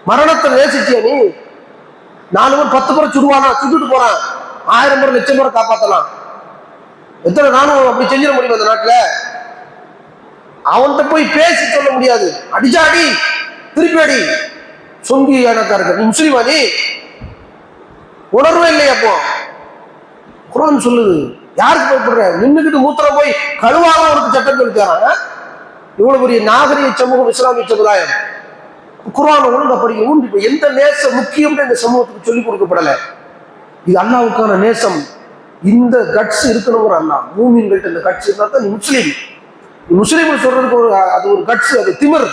மரணத்தை நேசிச்சியா நீ? 4 பேர் 10 பேரை சுடுவானா? சுட்டுட்டு போறான், 1000 பேர் 1,00,000 பேரை காப்பாற்றலாம். எத்தனை நானும் அப்படி செஞ்சிட முடியும் அந்த நாட்டில்? அவன்கிட்ட போய் பேசி சொல்ல முடியாது, அடிச்சா அடி, திருப்பி அடி. சொந்தி எனக்காரங்க, நீ முஸ்லீமா? நீ உணர்வே இல்லையா? அப்போ குர்ஆன் சொல்லுது, யாருக்கு பயப்படுற? நின்றுக்கிட்டு மூத்திரம் போய் கழுவாக ஒரு சட்டம் இருக்காங்க. இவ்வளவு பெரிய நாகரிக சமூகம் இஸ்லாமிய சமுதாயம். குர்ஆன் ஒழுங்க படிக்க ஊன்றி எந்த நேசம் முக்கியம் இந்த சமூகத்துக்கு சொல்லிக் கொடுக்கப்படலை. இது அல்லாஹ்வுக்கான நேசம். இந்த கட்ஸ் இருக்கணுங்கிற அல்லாஹ். மூமின்கள்ட்ட இந்த கட்ஸ் இருந்தா தான் நீ முஸ்லீம். நீ முஸ்லீம் சொல்றதுக்கு அது ஒரு கட்ஸ், அது திமிர்.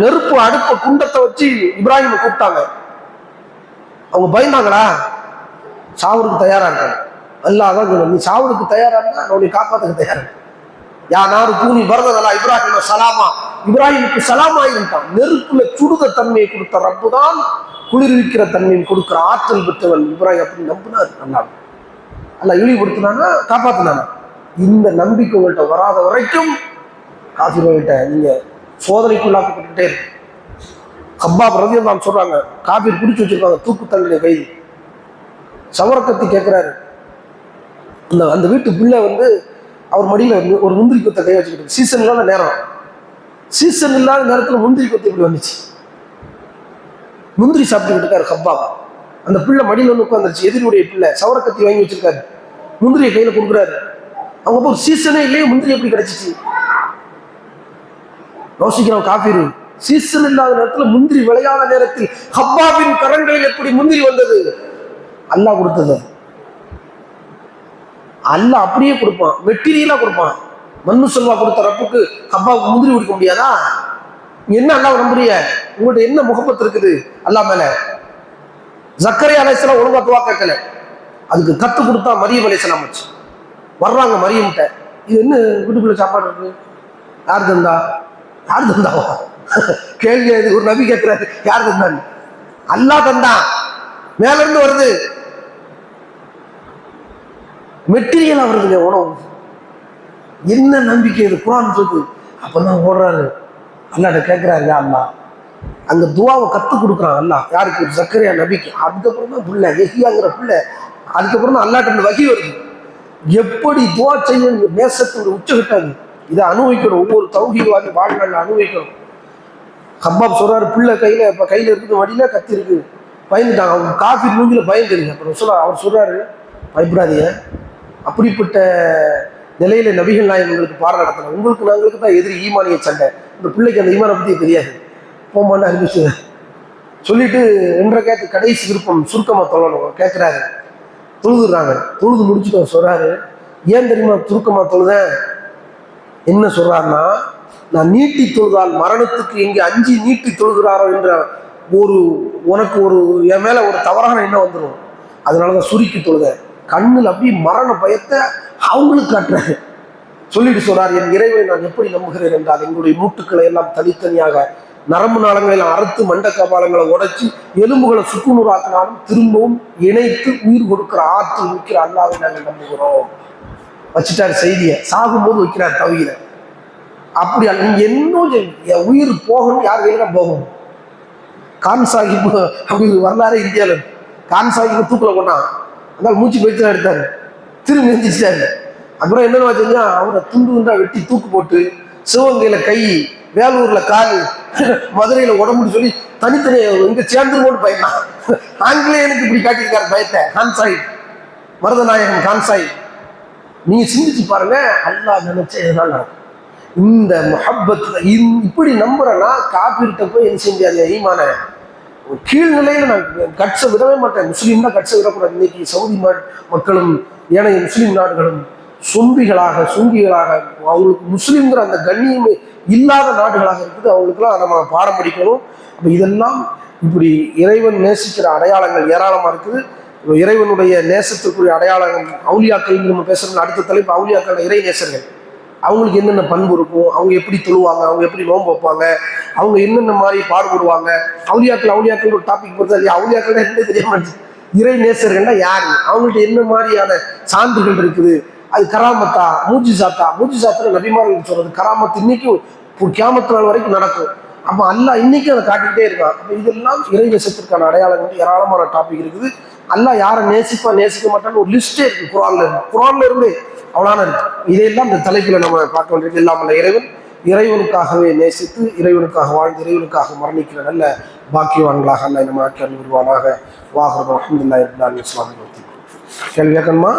நெருப்பு அடுப்ப குண்டத்தை வச்சு இப்ராஹிமை கூப்பிட்டாங்க, அவங்க பயந்தாங்களா? சாவுக்கு தயாரா இருக்காங்க. அல்லாஹ் தான், நீ சாவுக்கு தயாரா இருந்தா நான் உன்னை காப்பாற்றுக்கு தயாரா. யாரு பூனி பரதலா இப்ராஹிம் சலாமா, இப்ராஹிமுக்கு சலாமா இருந்தான். நெருப்புல சுடுத தன்மையை கொடுத்த ரப்பு தான் குளிர்விக்கிற தன்மையை கொடுக்கிற ஆற்றல் பெற்றவன் இப்ராஹிம். அப்படி நம்பினார் அல்லாஹ். அல்லாஹ் இழிவுபடுத்தினானா காப்பாத்தினானா? இந்த நம்பிக்கை உங்கள்கிட்ட வராத வரைக்கும் காஃபிர்கள்ட்ட நீங்க சோதனைக்குள்ளாக்கப்பட்டுக்கிட்டே இருக்கு. கப்பாப் ரலியல்லாஹு அன்ஹு சொல்றாங்க, காஃபிர் பிடிச்சி வச்சிருக்காங்க, தூக்கு தண்டனை கைது. சவரக்கத்தி கேட்கிறாரு. அந்த வீட்டு பிள்ளை வந்து அவர் மடியில் ஒரு முந்திரி கொத்தை கை வச்சுக்கிட்டு, சீசன் இல்லாத நேரம், சீசன் இல்லாத நேரத்தில் முந்திரி கொத்தை இப்படி வந்துச்சு. முந்திரி சாப்பிட்டுக்கிட்டு இருக்காரு கப்பாப். அந்த பிள்ளை மடியில் ஒன்று உட்காந்துருச்சு, எதிரியுடைய பிள்ளை, சவரக்கத்தி வாங்கி வச்சிருக்காரு, முந்திரியை கையில் கொடுக்குறாரு. அவங்க போய் சீசனே இல்லையே, முந்திரி எப்படி கிடைச்சிச்சு? யோசிக்கிறோம் காஃபிரு. சீசன் இல்லாத நேரத்தில் முந்திரி விளையாத நேரத்தில் ஹப்பாபின் கரங்களில் எப்படி முந்திரி வந்தது? அல்லாஹ் கொடுத்தது. அல்லாஹ் அப்படியே கொடுப்பான், மெட்டீரியலா கொடுப்பான். மண்ணு செல்வா கொடுத்த ரப்புக்கு ஹப்பாவுக்கு முந்திரி கொடுக்க முடியாதா? என்ன அல்லாஹ் நம்புறிய? உங்கள்ட்ட என்ன முகப்பத் இருக்குது அல்லாஹ் மேல? ஜக்கரியா அலைஹிஸ்ஸலாம் ஒழுங்கா துவா கேட்கல, அதுக்கு கத்து கொடுத்தா மரியம் அலைஹிஸ்ஸலாம் வச்சு வர்றாங்க. மரியம்கிட்ட இது என்ன வீட்டுக்குள்ள சாப்பாடு இருக்கு, யார் தந்தா? யார் தந்தாவா கேள்வி. ஒரு நபி கேட்கிறாரு, யார் தந்தான்னு. அல்லாஹ் தந்தான், மேல இருந்து வருது, மெட்டீரியலா வருதுங்க உணவு. என்ன நம்பிக்கை இது? குர்ஆன் சொல்லுது. அப்பதான் ஓடுறாரு, அல்லாஹ்ட்ட கேட்கிறாரு, யா அல்லாஹ். அங்க துவாவை கத்து கொடுக்குறான் அல்லாஹ். யாருக்கு? ஜக்கரியா நபிக்கு. அதுக்கப்புறம் தான் புள்ள யஹ்யாங்கிற புள்ள. அதுக்கப்புறம் தான் அல்லாஹ்ட்ட இந்த வகி வருது. எப்படி துவா செய்ய நேசத்தோட உச்சகட்டாது. இதை அனுபவிக்கணும், ஒவ்வொரு தௌஹீத்வாதி வாழ்நாள் அனுபவிக்கணும். ஹப்பாப் சொல்றாரு, பிள்ளை கையில இருக்குது, வடியில கத்தி இருக்கு, பயந்துட்டாங்க. அவங்க காஃபி மூஞ்சில பயந்துருங்க. அப்புறம் அவர் சொல்றாரு, பயப்படாதீங்க, அப்படிப்பட்ட நிலையில நபிகள் நாயகங்களுக்கு பாடம் நடத்தணும். உங்களுக்கு நாங்களுக்கு தான் எதிரி ஈமானிய சண்டை. இந்த பிள்ளைக்கு அந்த ஈமானை பத்தி தெரியாது, போமான்னு அறிவிச்சு சொல்லிட்டு என்ற கேட்டு கடைசி விருப்பம் சுருக்கமா தொழணும் கேட்கிறாரு. தொழுதுறாங்க. தொழுது முடிச்சுட்டு அவர் சொல்றாரு, ஏன் தெரியுமா சுருக்கமா தொழுதேன்? என்ன சொல்றாருன்னா, நான் நீட்டி தொழுதால் மரணத்துக்கு எங்கே அஞ்சி நீட்டி தொழுகிறாரோ என்ற உனக்கு என் மேல ஒரு தவறான எண்ணம் வந்துடும், அதனாலதான் சுருக்கி தொழுதேன். கண்ணில் அப்படியே மரண பயத்தை அவங்களுக்கு காட்டுறாரு. சொல்லிட்டு சொல்றாரு, என் இறைவனை நான் எப்படி நம்புகிறேன் என்றால், எங்களுடைய மூட்டுக்களை எல்லாம் தனித்தனியாக நரம்பு நாளங்களை எல்லாம் அறுத்து மண்ட கபாலங்களை உடைச்சு எலும்புகளை சுக்குநூறாக்கினாலும் திரும்பவும் இணைத்து உயிர் கொடுக்கிற ஆற்றல் வைக்கிற அல்லாஹ்வை நாங்கள் நம்புகிறோம். வச்சுட்டாரு செய்தியை. சாகும்போது வைக்கிறார் தவிர. அப்படி நீங்க இன்னும் என் உயிர் போகணும், யார் கையில போகும்? கான் சாஹிப் அப்படி வரலாறு இந்தியாவில். கான் சாஹிப் தூக்கில் கொண்டான், அதனால மூச்சு போயிட்டு தான் எடுத்தாரு, திரும்பி எந்திரிச்சிட்டாரு. அப்புறம் என்னன்னு செஞ்சா, அவரை துண்டு துண்டா வெட்டி தூக்கு போட்டு சிவகங்கையில கை, வேலூர்ல காலு, மதுரையில உடம்புன்னு சொல்லி தனித்தனியா இங்க சேர்ந்துருவோன்னு பயந்தான். ஆங்கிலேயனுக்கு இப்படி காட்டியிருக்காரு பயத்தை கான் சாஹிப், மருதநாயகன் கான் சாஹிப். நீங்க சிந்திச்சு பாருங்க, அல்லாஹ் நினைச்ச எதனால நடக்கும். இந்த முஹப்பத் இப்படி நம்புறேன்னா காப்பீர்கிட்ட போய் என்ன செஞ்சாரு? ஈமான கீழ்நிலையில நான் கட்ச விடவே மாட்டேன். முஸ்லீம் தான் கட்ச விடக்கூடாது. இன்னைக்கு சவுதி மக்களும் ஏனைய முஸ்லீம் நாடுகளும் சொம்பிகளாக அவங்களுக்கு முஸ்லீம்ங்கிற அந்த கண்ணியமே இல்லாத நாடுகளாக இருக்குது. அவங்களுக்குலாம் நம்ம பாடம் படிக்கணும். அப்போ இதெல்லாம் இப்படி இறைவன் நேசிக்கிற அடையாளங்கள் ஏராளமா இருக்குது. இறைவனுடைய நேசத்துக்குரிய அடையாளம் அவுலியாக்கள் நம்ம பேசுறோம். அடுத்த தலைப்பு அவுலியாக்கள் இறை நேசர்கள். அவங்களுக்கு என்னென்ன பண்பு இருக்கும், அவங்க எப்படி தொழுவாங்க, அவங்க எப்படி நோன்பு வைப்பாங்க, அவங்க என்னென்ன மாதிரி பாடுபடுவாங்க. அவுலியாக்கள் ஒரு டாபிக் பொறுத்தா இல்லையா? அவுலியாக்கள் என்னன்னு தெரியாம இறை நேசர்கள்னா யாரு, அவங்கள்ட்ட என்ன மாதிரியான சான்றுகள் இருக்குது, அது கராமத்தா மூஜிசாத்தா நபிமார்கள் சொல்றது கராமத்து இன்னைக்கும் கியாமத்து நாள் வரைக்கும் நடக்கும். அப்போ அல்லாஹ் இன்னைக்கு அதை காட்டிக்கிட்டே இருக்கான். அப்போ இதெல்லாம் இறை நேசத்திற்கான அடையாளங்கள் ஏராளமான டாபிக் இருக்குது. அல்லாஹ் யாரை நேசிக்க மாட்டான்னு ஒரு லிஸ்டே இருக்கு குர்ஆன்ல இருந்து அவ்வளோ இருக்கு. இதையெல்லாம் இந்த தலைப்பில் நம்ம பார்க்க வேண்டியது. இல்லாமல் இறைவனுக்காகவே நேசித்து இறைவனுக்காக வாழ்ந்து இறைவனுக்காக மரணிக்கிற நல்ல பாக்கியவான்களாக அல்லாஹ் நம்ம ஆக்கி அருள்வானாக. வாஹிரு அல்ஹம்துலில்லாஹி ரப்பில் ஆலமீன். கேள்வி கேட்கணுமா?